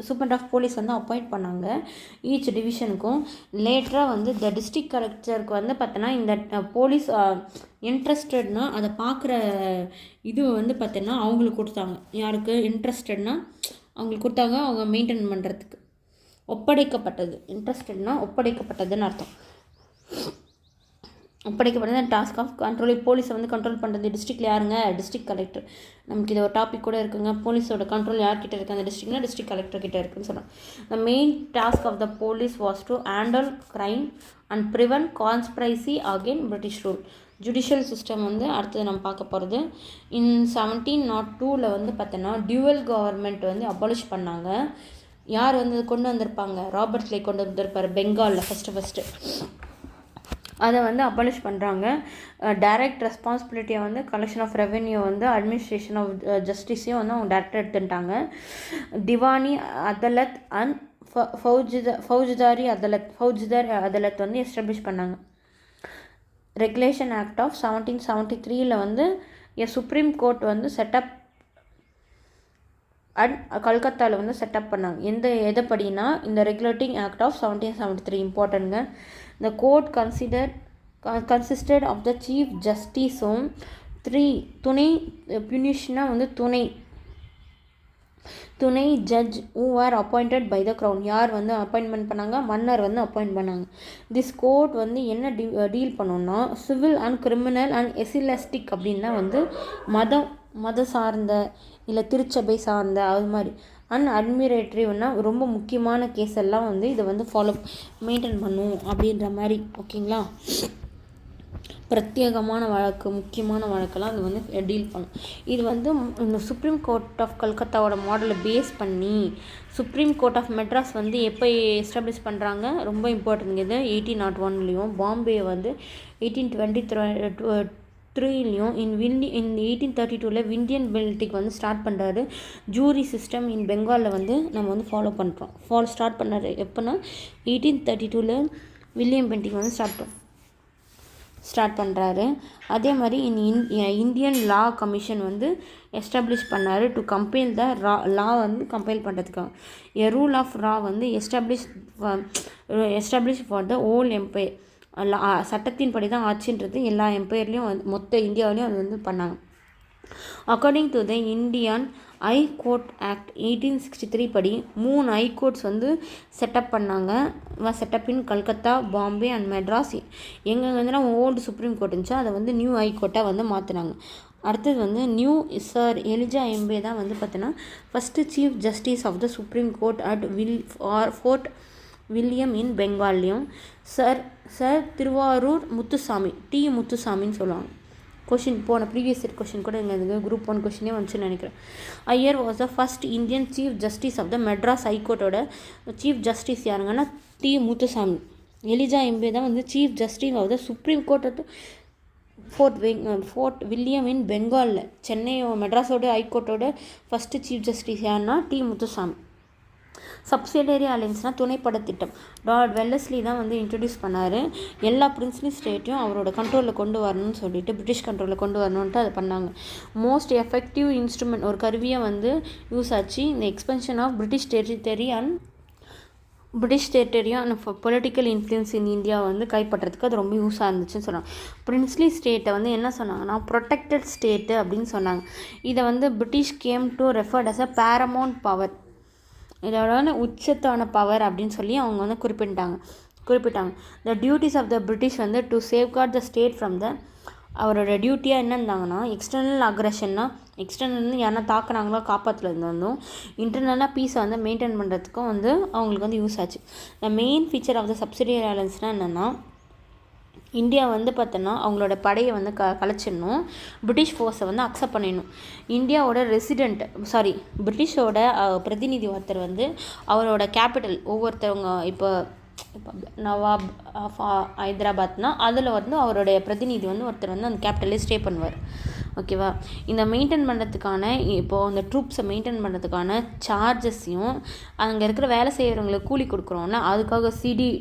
சூப்பரண்ட் ஆஃப் போலீஸ் வந்து அப்பாயிண்ட் பண்ணாங்க ஈச் டிவிஷனுக்கும். லேட்டராக வந்து த டிஸ்ட்ரிக்ட் கலெக்டருக்கு வந்து பார்த்தோன்னா இந்த போலீஸ் இன்ட்ரெஸ்டட்னா அதை பார்க்குற இது வந்து பார்த்தோன்னா அவங்களுக்கு கொடுத்தாங்க. யாருக்கு இன்ட்ரெஸ்டட்னா அவங்களுக்கு கொடுத்தாங்க, அவங்க மெயின்டைன் பண்ணுறதுக்கு. ஒப்படைக்கப்பட்டது, இன்ட்ரெஸ்டட்னா ஒப்படைக்கப்பட்டதுன்னு அர்த்தம். ஒப்படைக்கப்பட்டது டாஸ்க் ஆஃப் கண்ட்ரோல். போலீஸை வந்து கண்ட்ரோல் பண்ணுறது டிஸ்ட்ரிக்டில் யாருங்க? District collector. நமக்கு இது ஒரு டாபிக் கூட இருக்குங்க. போலீஸோட கண்ட்ரோல் யார்கிட்ட இருக்குது அந்த டிஸ்ட்ரிக்ட்னா டிஸ்ட்ரிக்ட் கலெக்டர் கிட்ட இருக்குன்னு சொல்கிறோம். The main task of the police was to handle crime and prevent conspiracy again British rule. Judicial system வந்து அடுத்தது நம்ம பார்க்க போகிறது. இன் 1702 வந்து பார்த்தோன்னா டியூவல் கவர்மெண்ட் வந்து அபாலிஷ் பண்ணாங்க. யார் வந்து கொண்டு வந்திருப்பாங்க? ராபர்ட் கிளைவ் கொண்டு வந்திருப்பார் பெங்காலில் ஃபஸ்ட்டு. அதை வந்து அபாலிஷ் பண்ணுறாங்க. டைரக்ட் ரெஸ்பான்சிபிலிட்டியை வந்து கலெக்ஷன் ஆஃப் ரெவென்யூ வந்து அட்மினிஸ்ட்ரேஷன் ஆஃப் ஜஸ்டிஸையும் வந்து அவங்க டேரக்டாக எடுத்துட்டாங்க. திவானி அதலத் அண்ட் ஃபௌஜ்தாரி அதலத் வந்து எஸ்டாப்ளிஷ் பண்ணாங்க. ரெகுலேஷன் ஆக்ட் ஆஃப் 1773 வந்து சுப்ரீம் கோர்ட் வந்து செட்டப் அண்ட் கல்கத்தாவில் வந்து செட்டப் பண்ணாங்க. எதைப்படினா இந்த ரெகுலேட்டிங் ஆக்ட் ஆஃப் 1773 இம்பார்ட்டன்ட்ங்க. இந்த court consisted of the chief ஜஸ்டிஸும் 3 துணை பியூனிஷனா வந்து துணை judge who were appointed by the crown. யார் வந்து அப்பாயின்மெண்ட் பண்ணாங்க? மன்னர் வந்து அப்பாயிண்ட் பண்ணாங்க. திஸ் கோர்ட் வந்து என்ன டீல் பண்ணோன்னா சிவில் அண்ட் கிரிமினல் அண்ட் எசிலஸ்டிக் அப்படின்னா வந்து மத சார்ந்த இல்லை திருச்சபை சார்ந்த அது மாதிரி அண்ட் அட்மிரேட்ரிவ்னா ரொம்ப முக்கியமான கேஸ் எல்லாம் வந்து இதை வந்து மெயின்டைன் பண்ணும் அப்படின்ற மாதிரி. ஓகேங்களா? பிரத்யேகமான வழக்கு, முக்கியமான வழக்கெல்லாம் அது வந்து டீல் பண்ணும். இது வந்து இந்த சுப்ரீம் கோர்ட் ஆஃப் கல்கத்தாவோட மாடலை பேஸ் பண்ணி சுப்ரீம் கோர்ட் ஆஃப் மெட்ராஸ் வந்து எப்போ எஸ்டாப்ளிஷ் பண்ணுறாங்க? ரொம்ப இம்பார்ட்டன்ட் இது. 1801 பாம்பே வந்து 1823 இன் 1832 விண்டியன் பெல்ட்டிக் வந்து ஸ்டார்ட் பண்ணுறாரு. ஜூரி சிஸ்டம் இன் பெங்காலில் வந்து நம்ம வந்து ஸ்டார்ட் பண்ணார். எப்போனா 1832 வில்லியம் பென்டிக் வந்து ஸ்டார்ட் பண்ணோம். ஸ்டார்ட் பண்ணுறாரு. அதே மாதிரி இந்தியன் லா கமிஷன் வந்து எஸ்டாப்ளிஷ் பண்ணார் டு கம்பைல் த லா வந்து கம்பைல் பண்ணுறதுக்காக. எ ரூல் ஆஃப் லா வந்து establish for the whole empire. சட்டத்தின்படி தான் ஆட்சின்றது எல்லா எம்பையர்லேயும் வந்து மொத்த இந்தியாவிலையும் அது வந்து பண்ணாங்க. According to the Indian high court act 1863 படி 3 ஐ கோர்ட்ஸ் வந்து செட்டப் பண்ணாங்க. Set up in Calcutta, Bombay and Madras. எங்கெங்கன்னா ஓல்டு சுப்ரீம் கோர்ட் இருந்துச்சோ அதை வந்து நியூ ஐ கோர்ட்டாக வந்து மாற்றினாங்க. அடுத்தது வந்து நியூ சர் எலிஜா எம்பே தான் வந்து பார்த்தீங்கன்னா first chief justice of the supreme court at Fort William in பெங்கால்லையும். சர் திருவாரூர் முத்துசாமி, டி முத்துசாமின்னு சொல்லுவாங்க. கொஷின் போன ப்ரீவியஸ் இயர் கொஷின் கூட எங்கள் குரூப் 1 கொஷினே வந்துச்சுன்னு நினைக்கிறேன். Iyer was the first Indian chief justice of the Madras ஹைகோர்ட்டோட சீஃப் ஜஸ்டிஸ் யாருங்கன்னா டி முத்துசாமி. எலிஜா எம்பே தான் வந்து chief justice of the supreme court at Fort William in பெங்காலில். சென்னை மெட்ராஸோட ஹைகோர்ட்டோட ஃபஸ்ட்டு சீஃப் ஜஸ்டிஸ் யாருன்னா டி முத்துசாமி. சப்சிடரி அலைன்ஸ்னால் துணைப்பட திட்டம் லார்ட் வெல்லஸ்லி தான் வந்து இன்ட்ரடியூஸ் பண்ணார். எல்லா பிரின்ஸ்லி ஸ்டேட்டையும் அவரோட கண்ட்ரோலில் கொண்டு வரணும்னு சொல்லிட்டு பிரிட்டிஷ் கண்ட்ரோலில் கொண்டு வரணுன்ட்டு அதை பண்ணாங்க. மோஸ்ட் எஃபெக்டிவ் இன்ஸ்ட்ருமெண்ட் ஒரு கருவியாக வந்து யூஸ் ஆச்சு. இந்த expansion of British territory and political influence in India வந்து கைப்பற்றதுக்கு அது ரொம்ப யூஸாக இருந்துச்சுன்னு சொன்னாங்க. பிரின்ஸ்லி ஸ்டேட்டை வந்து என்ன சொன்னாங்கன்னா ப்ரொடெக்டட் ஸ்டேட்டு அப்படின்னு சொன்னாங்க. இதை வந்து British came to referred as a paramount power, இதோட உச்சத்தான பவர் அப்படின்னு சொல்லி அவங்க வந்து குறிப்பிட்டாங்க. The duties of the British வந்து to safeguard the state from the, அவரோட டியூட்டியாக என்ன இருந்தாங்கன்னா எக்ஸ்டர்னல் அக்ரெஷன்னா எக்ஸ்டர்னல் யாரா தாக்குனாங்களோ காப்பாற்றுறது வந்தும் இன்டர்னலாக பீஸை வந்து மெயின்டைன் பண்ணுறதுக்கும் வந்து அவங்களுக்கு வந்து யூஸ் ஆச்சு. The main feature of the subsidiary அலைன்ஸ்னால் என்னென்னா இந்தியா வந்து பார்த்தோன்னா அவங்களோட படையை வந்து கலைச்சிடணும், பிரிட்டிஷ் ஃபோர்ஸை வந்து அக்செப்ட் பண்ணிடணும். இந்தியாவோட பிரிட்டிஷோட பிரதிநிதி ஒருத்தர் வந்து அவரோட கேபிட்டல் ஒவ்வொருத்தவங்க இப்போ நவாப் ஹைதராபாத்னா அதில் வந்து அவருடைய பிரதிநிதி வந்து ஒருத்தர் வந்து அந்த கேபிட்டலே ஸ்டே பண்ணுவார். ஓகேவா? இந்த மெயின்டைன் பண்ணுறதுக்கான இப்போது அந்த ட்ரூப்ஸை மெயின்டைன் பண்ணுறதுக்கான சார்ஜஸையும் அங்கே இருக்கிற வேலை செய்கிறவங்களுக்கு கூலி கொடுக்குறோம்ல அதுக்காக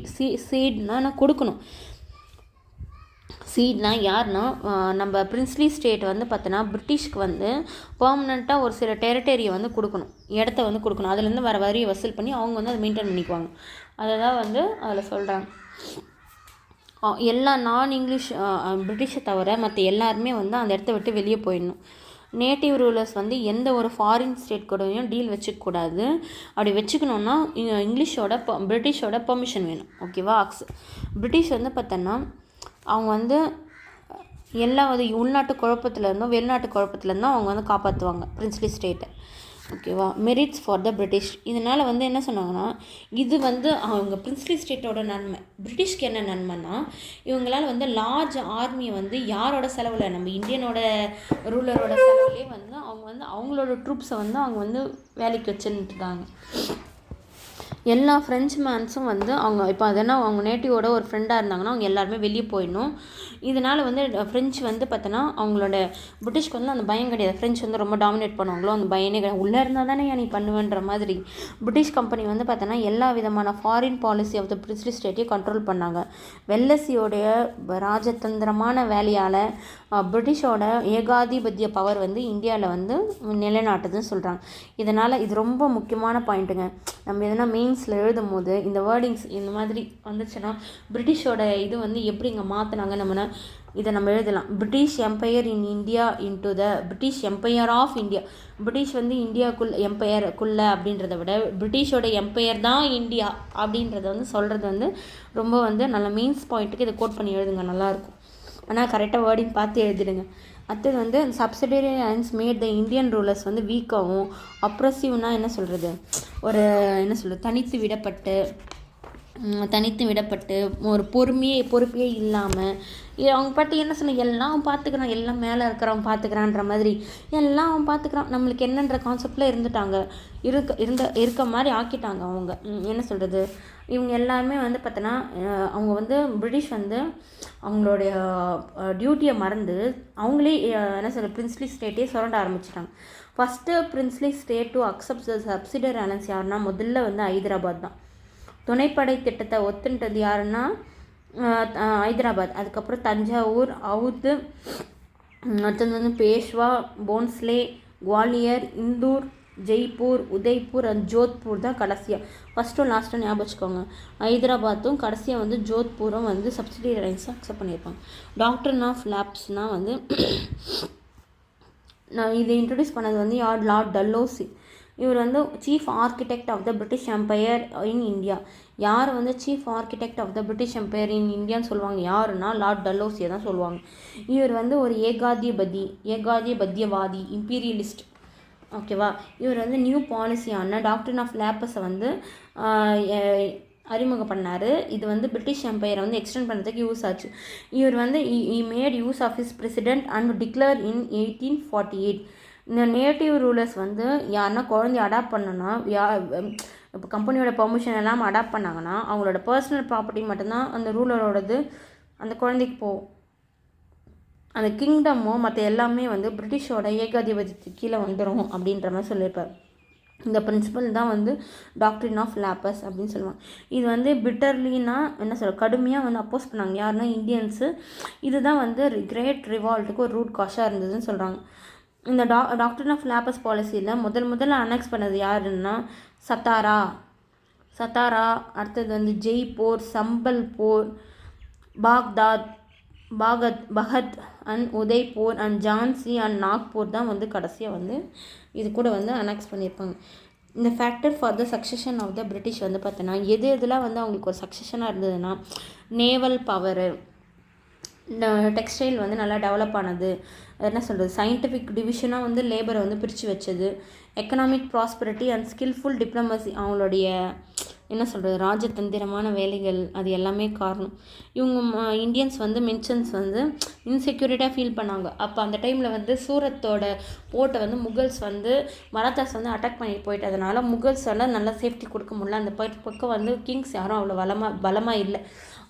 சீட்னா கொடுக்கணும். சீட்னா யாருன்னா நம்ம பிரின்ஸ்லி ஸ்டேட் வந்து பார்த்தோன்னா பிரிட்டிஷ்க்கு வந்து பர்மனெண்ட்டாக ஒரு சில டெரிட்டரியை வந்து கொடுக்கணும், இடத்த வந்து கொடுக்கணும். அதுலேருந்து வர வரியை வசூல் பண்ணி அவங்க வந்து அதை மெயின்டைன் பண்ணிக்குவாங்க. அதை தான் வந்து அதில் சொல்கிறாங்க. எல்லா நான் இங்கிலீஷ் பிரிட்டிஷை தவிர மற்ற எல்லாருமே வந்து அந்த இடத்த விட்டு வெளியே போயிடணும். நேட்டிவ் ரூலர்ஸ் வந்து எந்த ஒரு ஃபாரின் ஸ்டேட் கூடயும் டீல் வச்சுக்கக்கூடாது. அப்படி வச்சுக்கணுன்னா பிரிட்டிஷோட பெர்மிஷன் வேணும். ஓகேவா? பிரிட்டிஷ் வந்து பார்த்தோன்னா அவங்க வந்து எல்லா உள்நாட்டு குழப்பத்துலேருந்தும் வெளிநாட்டு குழப்பத்துலேருந்தும் அவங்க வந்து காப்பாற்றுவாங்க பிரின்ஸ்லி ஸ்டேட்டை. ஓகேவா? Merits for the British. இதனால் வந்து என்ன சொன்னாங்கன்னா இது வந்து அவங்க பிரின்ஸ்லி ஸ்டேட்டோட நன்மை. பிரிட்டிஷ்க்கு என்ன நன்மைன்னா இவங்களால் வந்து லார்ஜ் ஆர்மியை வந்து யாரோட செலவில் நம்ம இந்தியனோட ரூலரோட செலவுலேயே வந்து அவங்க வந்து அவங்களோட ட்ரூப்ஸை வந்து அவங்க வந்து வேலைக்கு வச்சுருக்காங்க. எல்லா ஃப்ரெஞ்ச் மேன்ஸும் வந்து அவங்க இப்போ அதனா அவங்க நேட்டிவோட ஒரு ஃப்ரெண்டாக இருந்தாங்கன்னா அவங்க எல்லாருமே வெளியே போயிடணும். இதனால் வந்து ஃப்ரெஞ்சு வந்து பார்த்தோன்னா அவங்களோட பிரிட்டிஷ்க்கு வந்து அந்த பயம் கிடையாது. ஃப்ரெஞ்சு வந்து ரொம்ப டாமினேட் பண்ணுவாங்களோ அந்த பயனே கிடையாது. உள்ளே இருந்தால் தானே நீ பண்ணுவேன்ற மாதிரி பிரிட்டிஷ் கம்பெனி வந்து பார்த்தோன்னா எல்லா விதமான foreign policy of the princely ஸ்டேட்டையும் கண்ட்ரோல் பண்ணாங்க. வெல்லசியோடைய ராஜதந்திரமான வேலையால் பிரிட்டிஷோட ஏகாதிபத்திய பவர் வந்து இந்தியாவில் வந்து நிலைநாட்டுதுன்னு சொல்கிறாங்க. இதனால் இது ரொம்ப முக்கியமான பாயிண்ட்டுங்க. நம்ம எதனா மெயின்ஸில் எழுதும் போது இந்த வேர்டிங்ஸ் இந்த மாதிரி வந்துச்சுன்னா பிரிட்டிஷோட இது வந்து எப்படி இங்கே மாற்றினாங்க இதை நம்ம எழுதலாம். British empire in India into the British empire of India. British வந்து எம்பையருக்குள்ளே அப்படின்றத விட பிரிட்டிஷோட எம்பையர் தான் இந்தியா அப்படின்றத வந்து சொல்கிறது வந்து ரொம்ப வந்து நல்ல மெயின்ஸ் பாயிண்ட்டுக்கு இதை கோட் பண்ணி எழுதுங்க, நல்லாயிருக்கும். ஆனால் கரெக்டாக வேர்டிங் பார்த்து எழுதிடுங்க. அடுத்தது வந்து subsidiary alliance made the Indian rulers வந்து வீக்காகவும் அப்ரெசிவ்னால் என்ன சொல்கிறது தனித்து விடப்பட்டு ஒரு பொறுப்பே இல்லாமல் அவங்க பாட்டு என்ன சொன்ன எல்லாம் பார்த்துக்கிறான், எல்லாம் மேலே இருக்கிறவன் பார்த்துக்கிறான்ற மாதிரி எல்லாம் அவன் பார்த்துக்கிறான் நம்மளுக்கு என்னன்ற கான்செப்டில் இருந்துட்டாங்க. இருக்க மாதிரி ஆக்கிட்டாங்க. அவங்க என்ன சொல்கிறது இவங்க எல்லாருமே வந்து பார்த்தோன்னா அவங்க வந்து பிரிட்டிஷ் வந்து அவங்களுடைய டியூட்டியை மறந்து அவங்களே என்ன சொல்கிறது பிரின்ஸ்லி ஸ்டேட்டே சுரண்ட ஆரம்பிச்சிட்டாங்க. First princely state to accept subsidiary alliance யாருன்னா முதல்ல வந்து ஹைதராபாத் தான். துணைப்படை திட்டத்தை ஒத்துன்றது யாருன்னா ஹைதராபாத், அதுக்கப்புறம் தஞ்சாவூர், அவுத், அடுத்தது வந்து பேஷ்வா, போன்ஸ்லே, குவாலியர், இந்தூர், ஜெய்ப்பூர், உதய்பூர் அண்ட் ஜோத்பூர் தான் கடைசியாக. ஃபஸ்ட்டும் லாஸ்ட்டும் ஞாபகம் வச்சுக்கோங்க. ஹைதராபாத்தும் கடைசியாக வந்து ஜோத்பூரும் வந்து சப்சிடியரி அலைன்ஸாக அக்செப்ட் பண்ணியிருப்பாங்க. டாக்டர் ஆஃப் லேப்ஸ்னால் வந்து நான் இதை இன்ட்ரடியூஸ் பண்ணது வந்து யார்? Lord Dalhousie. இவர் வந்து chief architect of the British empire in India. யார் வந்து chief architect of the British empire in இந்தியான்னு சொல்லுவாங்க யாருன்னா லார்ட் டல்லோசியை தான் சொல்லுவாங்க. இவர் வந்து ஒரு ஏகாதிபத்தியவாதி, இம்பீரியலிஸ்ட். ஓகேவா? இவர் வந்து நியூ பாலிசியான டாக்டர் ஆஃப் லேப்பஸை வந்து அறிமுகம் பண்ணார். இது வந்து பிரிட்டிஷ் எம்பையரை வந்து எக்ஸ்டெண்ட் பண்ணுறதுக்கு யூஸ் ஆச்சு. இவர் வந்து made use of his president and declare in 1848. இந்த நேட்டிவ் ரூலர்ஸ் வந்து யாருன்னா குழந்தைய அடாப்ட் பண்ணனா, இப்போ கம்பெனியோட பெர்மிஷன் எல்லாம் அடாப்ட் பண்ணாங்கன்னா அவங்களோட பர்சனல் ப்ராப்பர்ட்டி மட்டும்தான் அந்த ரூலரோடது அந்த குழந்தைக்கு போகும். அந்த கிங்டமோ மற்ற எல்லாமே வந்து பிரிட்டிஷோட ஏகாதிபத்தியத்துக்கு கீழே வந்துடும் அப்படின்ற மாதிரி சொல்லியிருப்பார். இந்த பிரின்சிபல் தான் வந்து டாக்டரின் ஆஃப் லேப்பஸ் அப்படின்னு சொல்லுவாங்க. இது வந்து பிட்டர்லினா என்ன சொல்ல கடுமையாக வந்து அப்போஸ் பண்ணாங்க. யாருன்னா இந்தியன்ஸு. இதுதான் வந்து கிரேட் ரிவால்ட்டுக்கு ஒரு ரூட் காஷாக இருந்ததுன்னு சொல்கிறாங்க. இந்த டாக்டரின் ஆஃப் லேப்பஸ் பாலிசியில் முதல்ல அனெக்ஸ் பண்ணது யாருன்னா சத்தாரா, அடுத்தது வந்து Jaipur, Sambalpur, Bhagat and Udaipur and Jhansi and Nagpur தான் வந்து கடைசியாக வந்து இது கூட வந்து அனெக்ஸ் பண்ணியிருப்பாங்க. இந்த factor for the succession of the British வந்து பார்த்தோன்னா எதெல்லாம் வந்து அவங்களுக்கு ஒரு சக்சஷனாக இருந்ததுன்னா நேவல் பவரு, டெக்ஸ்டைல் வந்து நல்லா டெவலப் ஆனது, என்ன சொல்கிறது சயின்டிஃபிக் டிவிஷனாக வந்து லேபரை வந்து பிரித்து வச்சது, economic prosperity and skilful diplomacy, அவங்களுடைய என்ன சொல்கிறது ராஜதந்திரமான வேலைகள், அது எல்லாமே காரணம். இவங்க இந்தியன்ஸ் வந்து மின்சன்ஸ் வந்து இன்செக்யூரிட்டியாக ஃபீல் பண்ணாங்க. அப்போ அந்த டைமில் வந்து சூரத்தோட போர்ட்டை வந்து முகல்ஸ் வந்து மராத்தாஸ் வந்து அட்டாக் பண்ணிட்டு போயிட்டதுனால முகல்ஸால் நல்லா சேஃப்டி கொடுக்க முடியல. அந்த பக்கம் வந்து கிங்ஸ் யாரும் அவ்வளோ பலமாக இல்லை.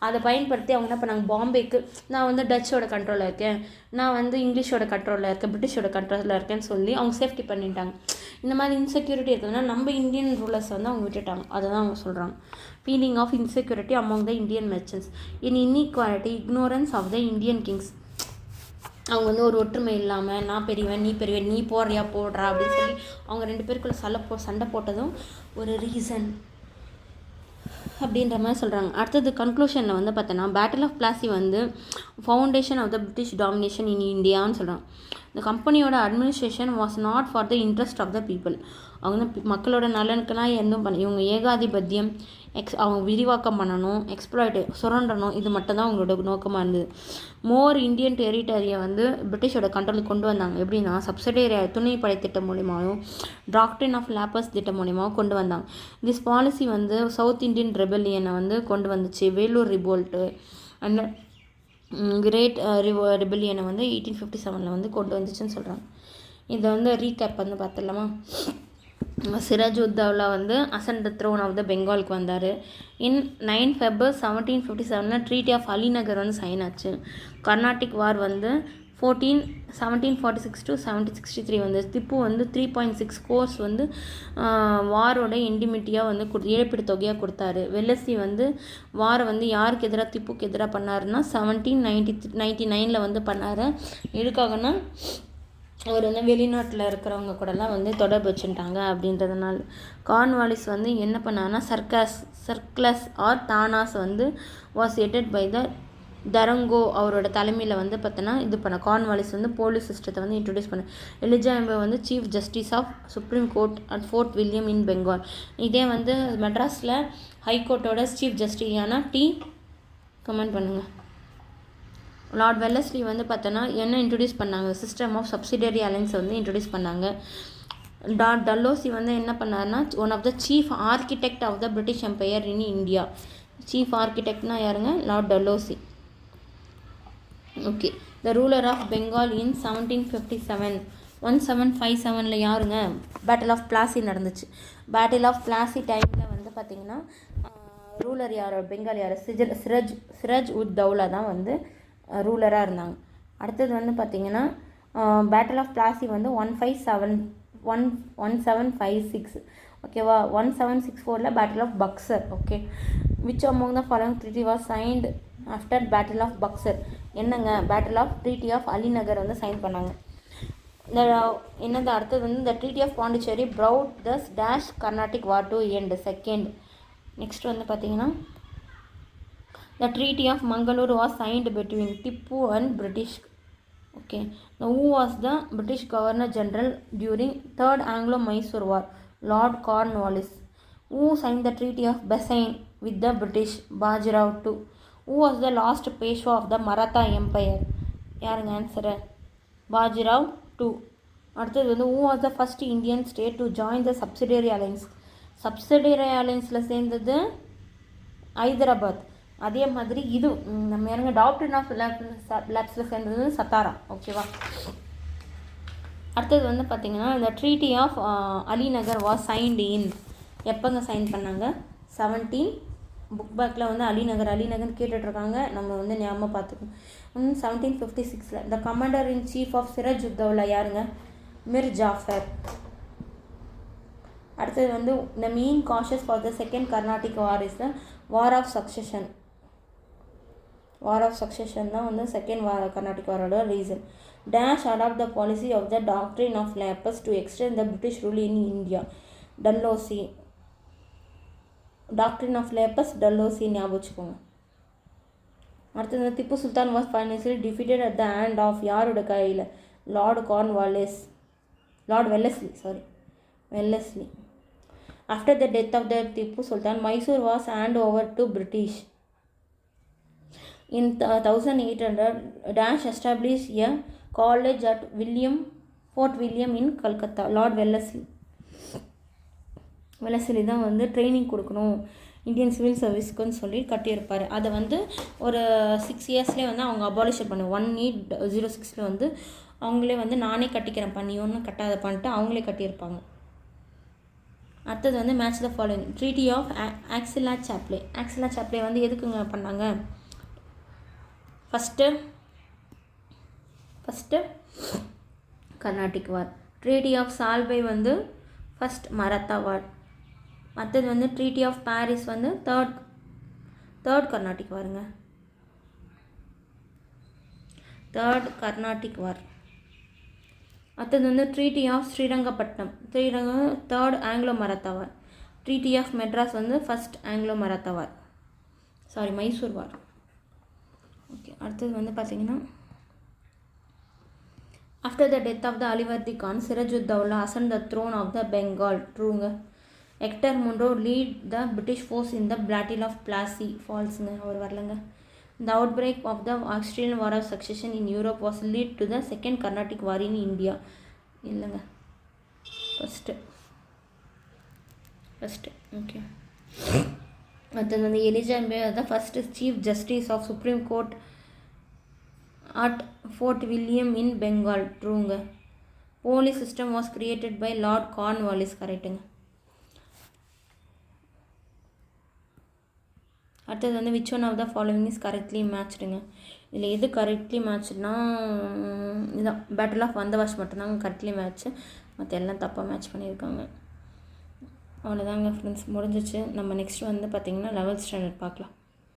அதை பயன்படுத்தி அவங்க என்ன பண்ணாங்க, பாம்பேக்கு நான் வந்து டச்சோட கண்ட்ரோலில் இருக்கேன், நான் வந்து இங்கிலீஷோட கண்ட்ரோலில் இருக்கேன், பிரிட்டிஷோட கண்ட்ரோலில் இருக்கேன்னு சொல்லி அவங்க சேஃப்டி பண்ணிட்டாங்க. இந்த மாதிரி இன்செக்யூரிட்டி இருக்குதுன்னா நம்ம இந்தியன் ரூலர்ஸ் வந்து அவங்க விட்டுட்டாங்க. அதை தான் அவங்க சொல்கிறாங்க. Feeling of insecurity among the Indian merchants in inequality ignorance of the Indian kings. அவங்க வந்து ஒரு ஒற்றுமை இல்லாமல் நான் பெரியவன் நீ பெரியவன், நீ போடுறா அப்படின்னு சொல்லி அவங்க 2 பேருக்குள்ள சண்டை போட்டதும் ஒரு ரீசன் அப்படின்ற மாதிரி சொல்கிறாங்க. அடுத்தது கன்க்ளூஷனில் வந்து பார்த்தோன்னா பேட்டில் ஆஃப் பிளாசி வந்து foundation of the British domination in இந்தியான்னு சொல்கிறாங்க. இந்த கம்பெனியோட administration was not for the interest of the people. அவங்க வந்து மக்களோட நலனுக்கெல்லாம் எதுவும் இவங்க ஏகாதிபத்தியம் அவங்க விரிவாக்கம் பண்ணணும், சுரண்டணும், இது மட்டும்தான் அவங்களோட நோக்கமாக இருந்தது. மோர் இந்தியன் டெரிட்டரியை வந்து பிரிட்டிஷோட கண்ட்ரோலுக்கு கொண்டு வந்தாங்க. எப்படின்னா சப்சிடரி துணைப்படை திட்டம் மூலியமாகவும் டாக்டரின் ஆஃப் லேப்பஸ் திட்டம் மூலியமாகவும் கொண்டு வந்தாங்க. திஸ் பாலிசி வந்து சவுத் இந்தியன் ரெபெல்லியனை வந்து கொண்டு வந்துச்சு. வேலூர் ரிவோல்ட்டு அண்ட் கிரேட் ரெபெல்லியனை வந்து 1857 வந்து கொண்டு வந்துச்சுன்னு சொல்கிறாங்க. இதை வந்து ரீகேப் வந்து பார்த்துடலாமா? சிராஜ் உத்தவ்லா வந்து அசன்ட் த த்ரோன் ஆஃப் த பெங்காலுக்கு வந்தார். இன் 9 February 1757 ட்ரீட்டி ஆஃப் அலிநகர் வந்து சைன் ஆச்சு. கர்நாடிக் வார் வந்து 1746 to 1763 வந்து திப்பு வந்து 3.6 crores வந்து வாரோட இண்டிமிட்டியாக வந்து இழப்பீடு தொகையாக கொடுத்தாரு. வெல்லசி வந்து வாரை வந்து யாருக்கு எதிராக திப்புக்கு எதிராக பண்ணாருன்னா 1799 வந்து பண்ணார். எதுக்காகனா அவர் வந்து வெளிநாட்டில் இருக்கிறவங்க கூடலாம் வந்து தொடர்பு வச்சுட்டாங்க அப்படின்றதுனால. கார்ன்வாலிஸ் வந்து என்ன பண்ணாருன்னா சர்க்லஸ் ஆர் தானாஸ் வந்து வாஸ் ஹெடட் பை த தரங்கோ அவரோட தலைமையில் வந்து பார்த்தோன்னா இது கார்ன்வாலிஸ் வந்து போலீஸ் சிஸ்டத்தை வந்து இன்ட்ரடியூஸ் பண்ண. எலிஜா எம்பர் வந்து chief justice of supreme court at Fort William in Bengal. இதே வந்து மெட்ராஸில் ஹைகோர்ட்டோட சீஃப் ஜஸ்டிஸான கமெண்ட் பண்ணுங்கள். லார்ட் வெல்லஸ்லி வந்து பார்த்தோன்னா என்ன இன்ட்ரடியூஸ் பண்ணாங்க, சிஸ்டம் ஆஃப் சப்சிடரி அலைன்ஸை வந்து இன்ட்ரடியூஸ் பண்ணாங்க. டல்லோசி வந்து என்ன பண்ணாருன்னா one of the chief architect of the British empire in India. Chief ஆர்கிடெக்ட்னா யாருங்க? Lord Dalhousie. Okay. The ruler of Bengal in 1757 யாருங்க? பேட்டில் ஆஃப் பிளாசி நடந்துச்சு. பேட்டில் ஆஃப் பிளாசி டைமில் வந்து பார்த்திங்கன்னா ரூலர் யார்? பெங்கால் யார்? சிராஜ் உத் தௌலா தான் வந்து ரூலராக இருந்தாங்க. அடுத்தது வந்து பார்த்திங்கன்னா பேட்டில் ஆஃப் பிளாசி வந்து 1756 ஓகேவா. 1764 battle of Buxar. Okay. Which among the following treaty was signed after battle of Buxar. என்னங்க battle of treaty of Alinagar வந்து சைன் பண்ணாங்க. இந்த என்னது அடுத்தது வந்து இந்த treaty of Pondicherry brought thus dash Carnatic war to end second. Next வந்து பார்த்தீங்கன்னா the treaty of Mangalore was signed between Tipu and British. Okay, who was the British Governor General during Third Anglo-Mysore War? Lord Cornwallis. Who signed the Treaty of Bassein with the British? Bajirao II. Who was the last Peshwa of the Maratha Empire? யாருங்க answer? Bajirao II. அடுத்தது வந்து who was the first Indian state to join the subsidiary alliance? subsidiary allianceல சேர்ந்தது ஹைதராபாத். அதே மாதிரி இது நம்ம யாருங்க doctor of லேப்ஸில் சேர்ந்தது சத்தாரா. ஓகேவா. அடுத்தது வந்து பார்த்திங்கன்னா இந்த treaty of Alinagar was signed in எப்போங்க சைன் பண்ணாங்க? 17 புக் பேக்கில் வந்து அலிநகர் கேட்டுட்ருக்காங்க, நம்ம வந்து ஞாபகம் பார்த்துக்கணும். 1756. The commander in chief of Siraj Uddaulah யாருங்க? மிர் ஜாஃபர். அடுத்தது வந்து the main causes for the second Carnatic war is the war of succession. War of succession தான் வந்து செகண்ட் கர்நாடிக் வாரோட reason. Dash adopt the policy of the doctrine of lapse to extend the British rule in India. Dalhousie. Doctrine of lapse Dalhousie ஞாபகம் வச்சுக்கோங்க. அடுத்தது Tipu Sultan was finally defeated at the hand of யாரோட கையில்? Lord Wellesley. After the death of the Tipu Sultan, Mysore was handed over to British. In 1800, Dash established a college at Fort William in Calcutta. Lord Wellesley தான் வந்து training கொடுக்கணும் Indian civil சர்வீஸ்க்குன்னு சொல்லி கட்டியிருப்பார். அதை வந்து ஒரு 6 இயர்ஸ்லேயே வந்து அவங்க அபாலிஷன் பண்ண 1806 வந்து அவங்களே வந்து நானே கட்டிக்கிறேன் பண்ணி ஒன்றும் கட்டாத பண்ணிட்டு அவங்களே கட்டியிருப்பாங்க. அடுத்தது வந்து match the following. Treaty of Aix la Chapelle வந்து எதுக்குங்க பண்ணாங்க? First Carnatic war. Treaty of Salbai வந்து ஃபஸ்ட் மராத்தா வார். அடுத்தது வந்து ட்ரீட்டி ஆஃப் பாரிஸ் வந்து தேர்ட் கர்நாடிக் வாருங்க. Third Carnatic war. அடுத்தது வந்து treaty of Srirangapatnam third Anglo Maratha war. Treaty of Madras வந்து first Anglo Maratha war, Mysore war. Okay, அடுத்தது வந்து பார்த்திங்கன்னா after the death of the Alivardi Khan Sirajuddaulah ascend the thrown of the Bengal. ட்ரூங்க. Hector Munro lead the British force in the battle of Plassey. ஃபால்ஸுங்க, அவர் வரலங்க. The outbreak of the Australian War of Succession in Europe was lead to the Second Carnatic War in India. இல்லைங்க, first. Okay. அடுத்தது வந்து Elijah Impey the first chief justice of supreme court at Fort William in Bengal. ட்ரூங்க. Police system was created by Lord Cornwallis. கரெக்டுங்க. அடுத்தது வந்து which one of the following is correctly மேட்ச்டுங்க. இதில் எது கரெக்ட்லி மேட்ச்னா இதுதான் பேட்டில் ஆஃப் வந்தவாஷ் மட்டும்தாங்க கரெக்ட்லி மேட்ச்சு, மற்ற எல்லாம் தப்பாக மேட்ச் பண்ணியிருக்காங்க. அவ்வளோதாங்க ஃப்ரெண்ட்ஸ், முடிஞ்சிச்சு. நம்ம நெக்ஸ்ட் வந்து பார்த்திங்கன்னா 11th ஸ்டாண்டர்ட் பார்க்கலாம்.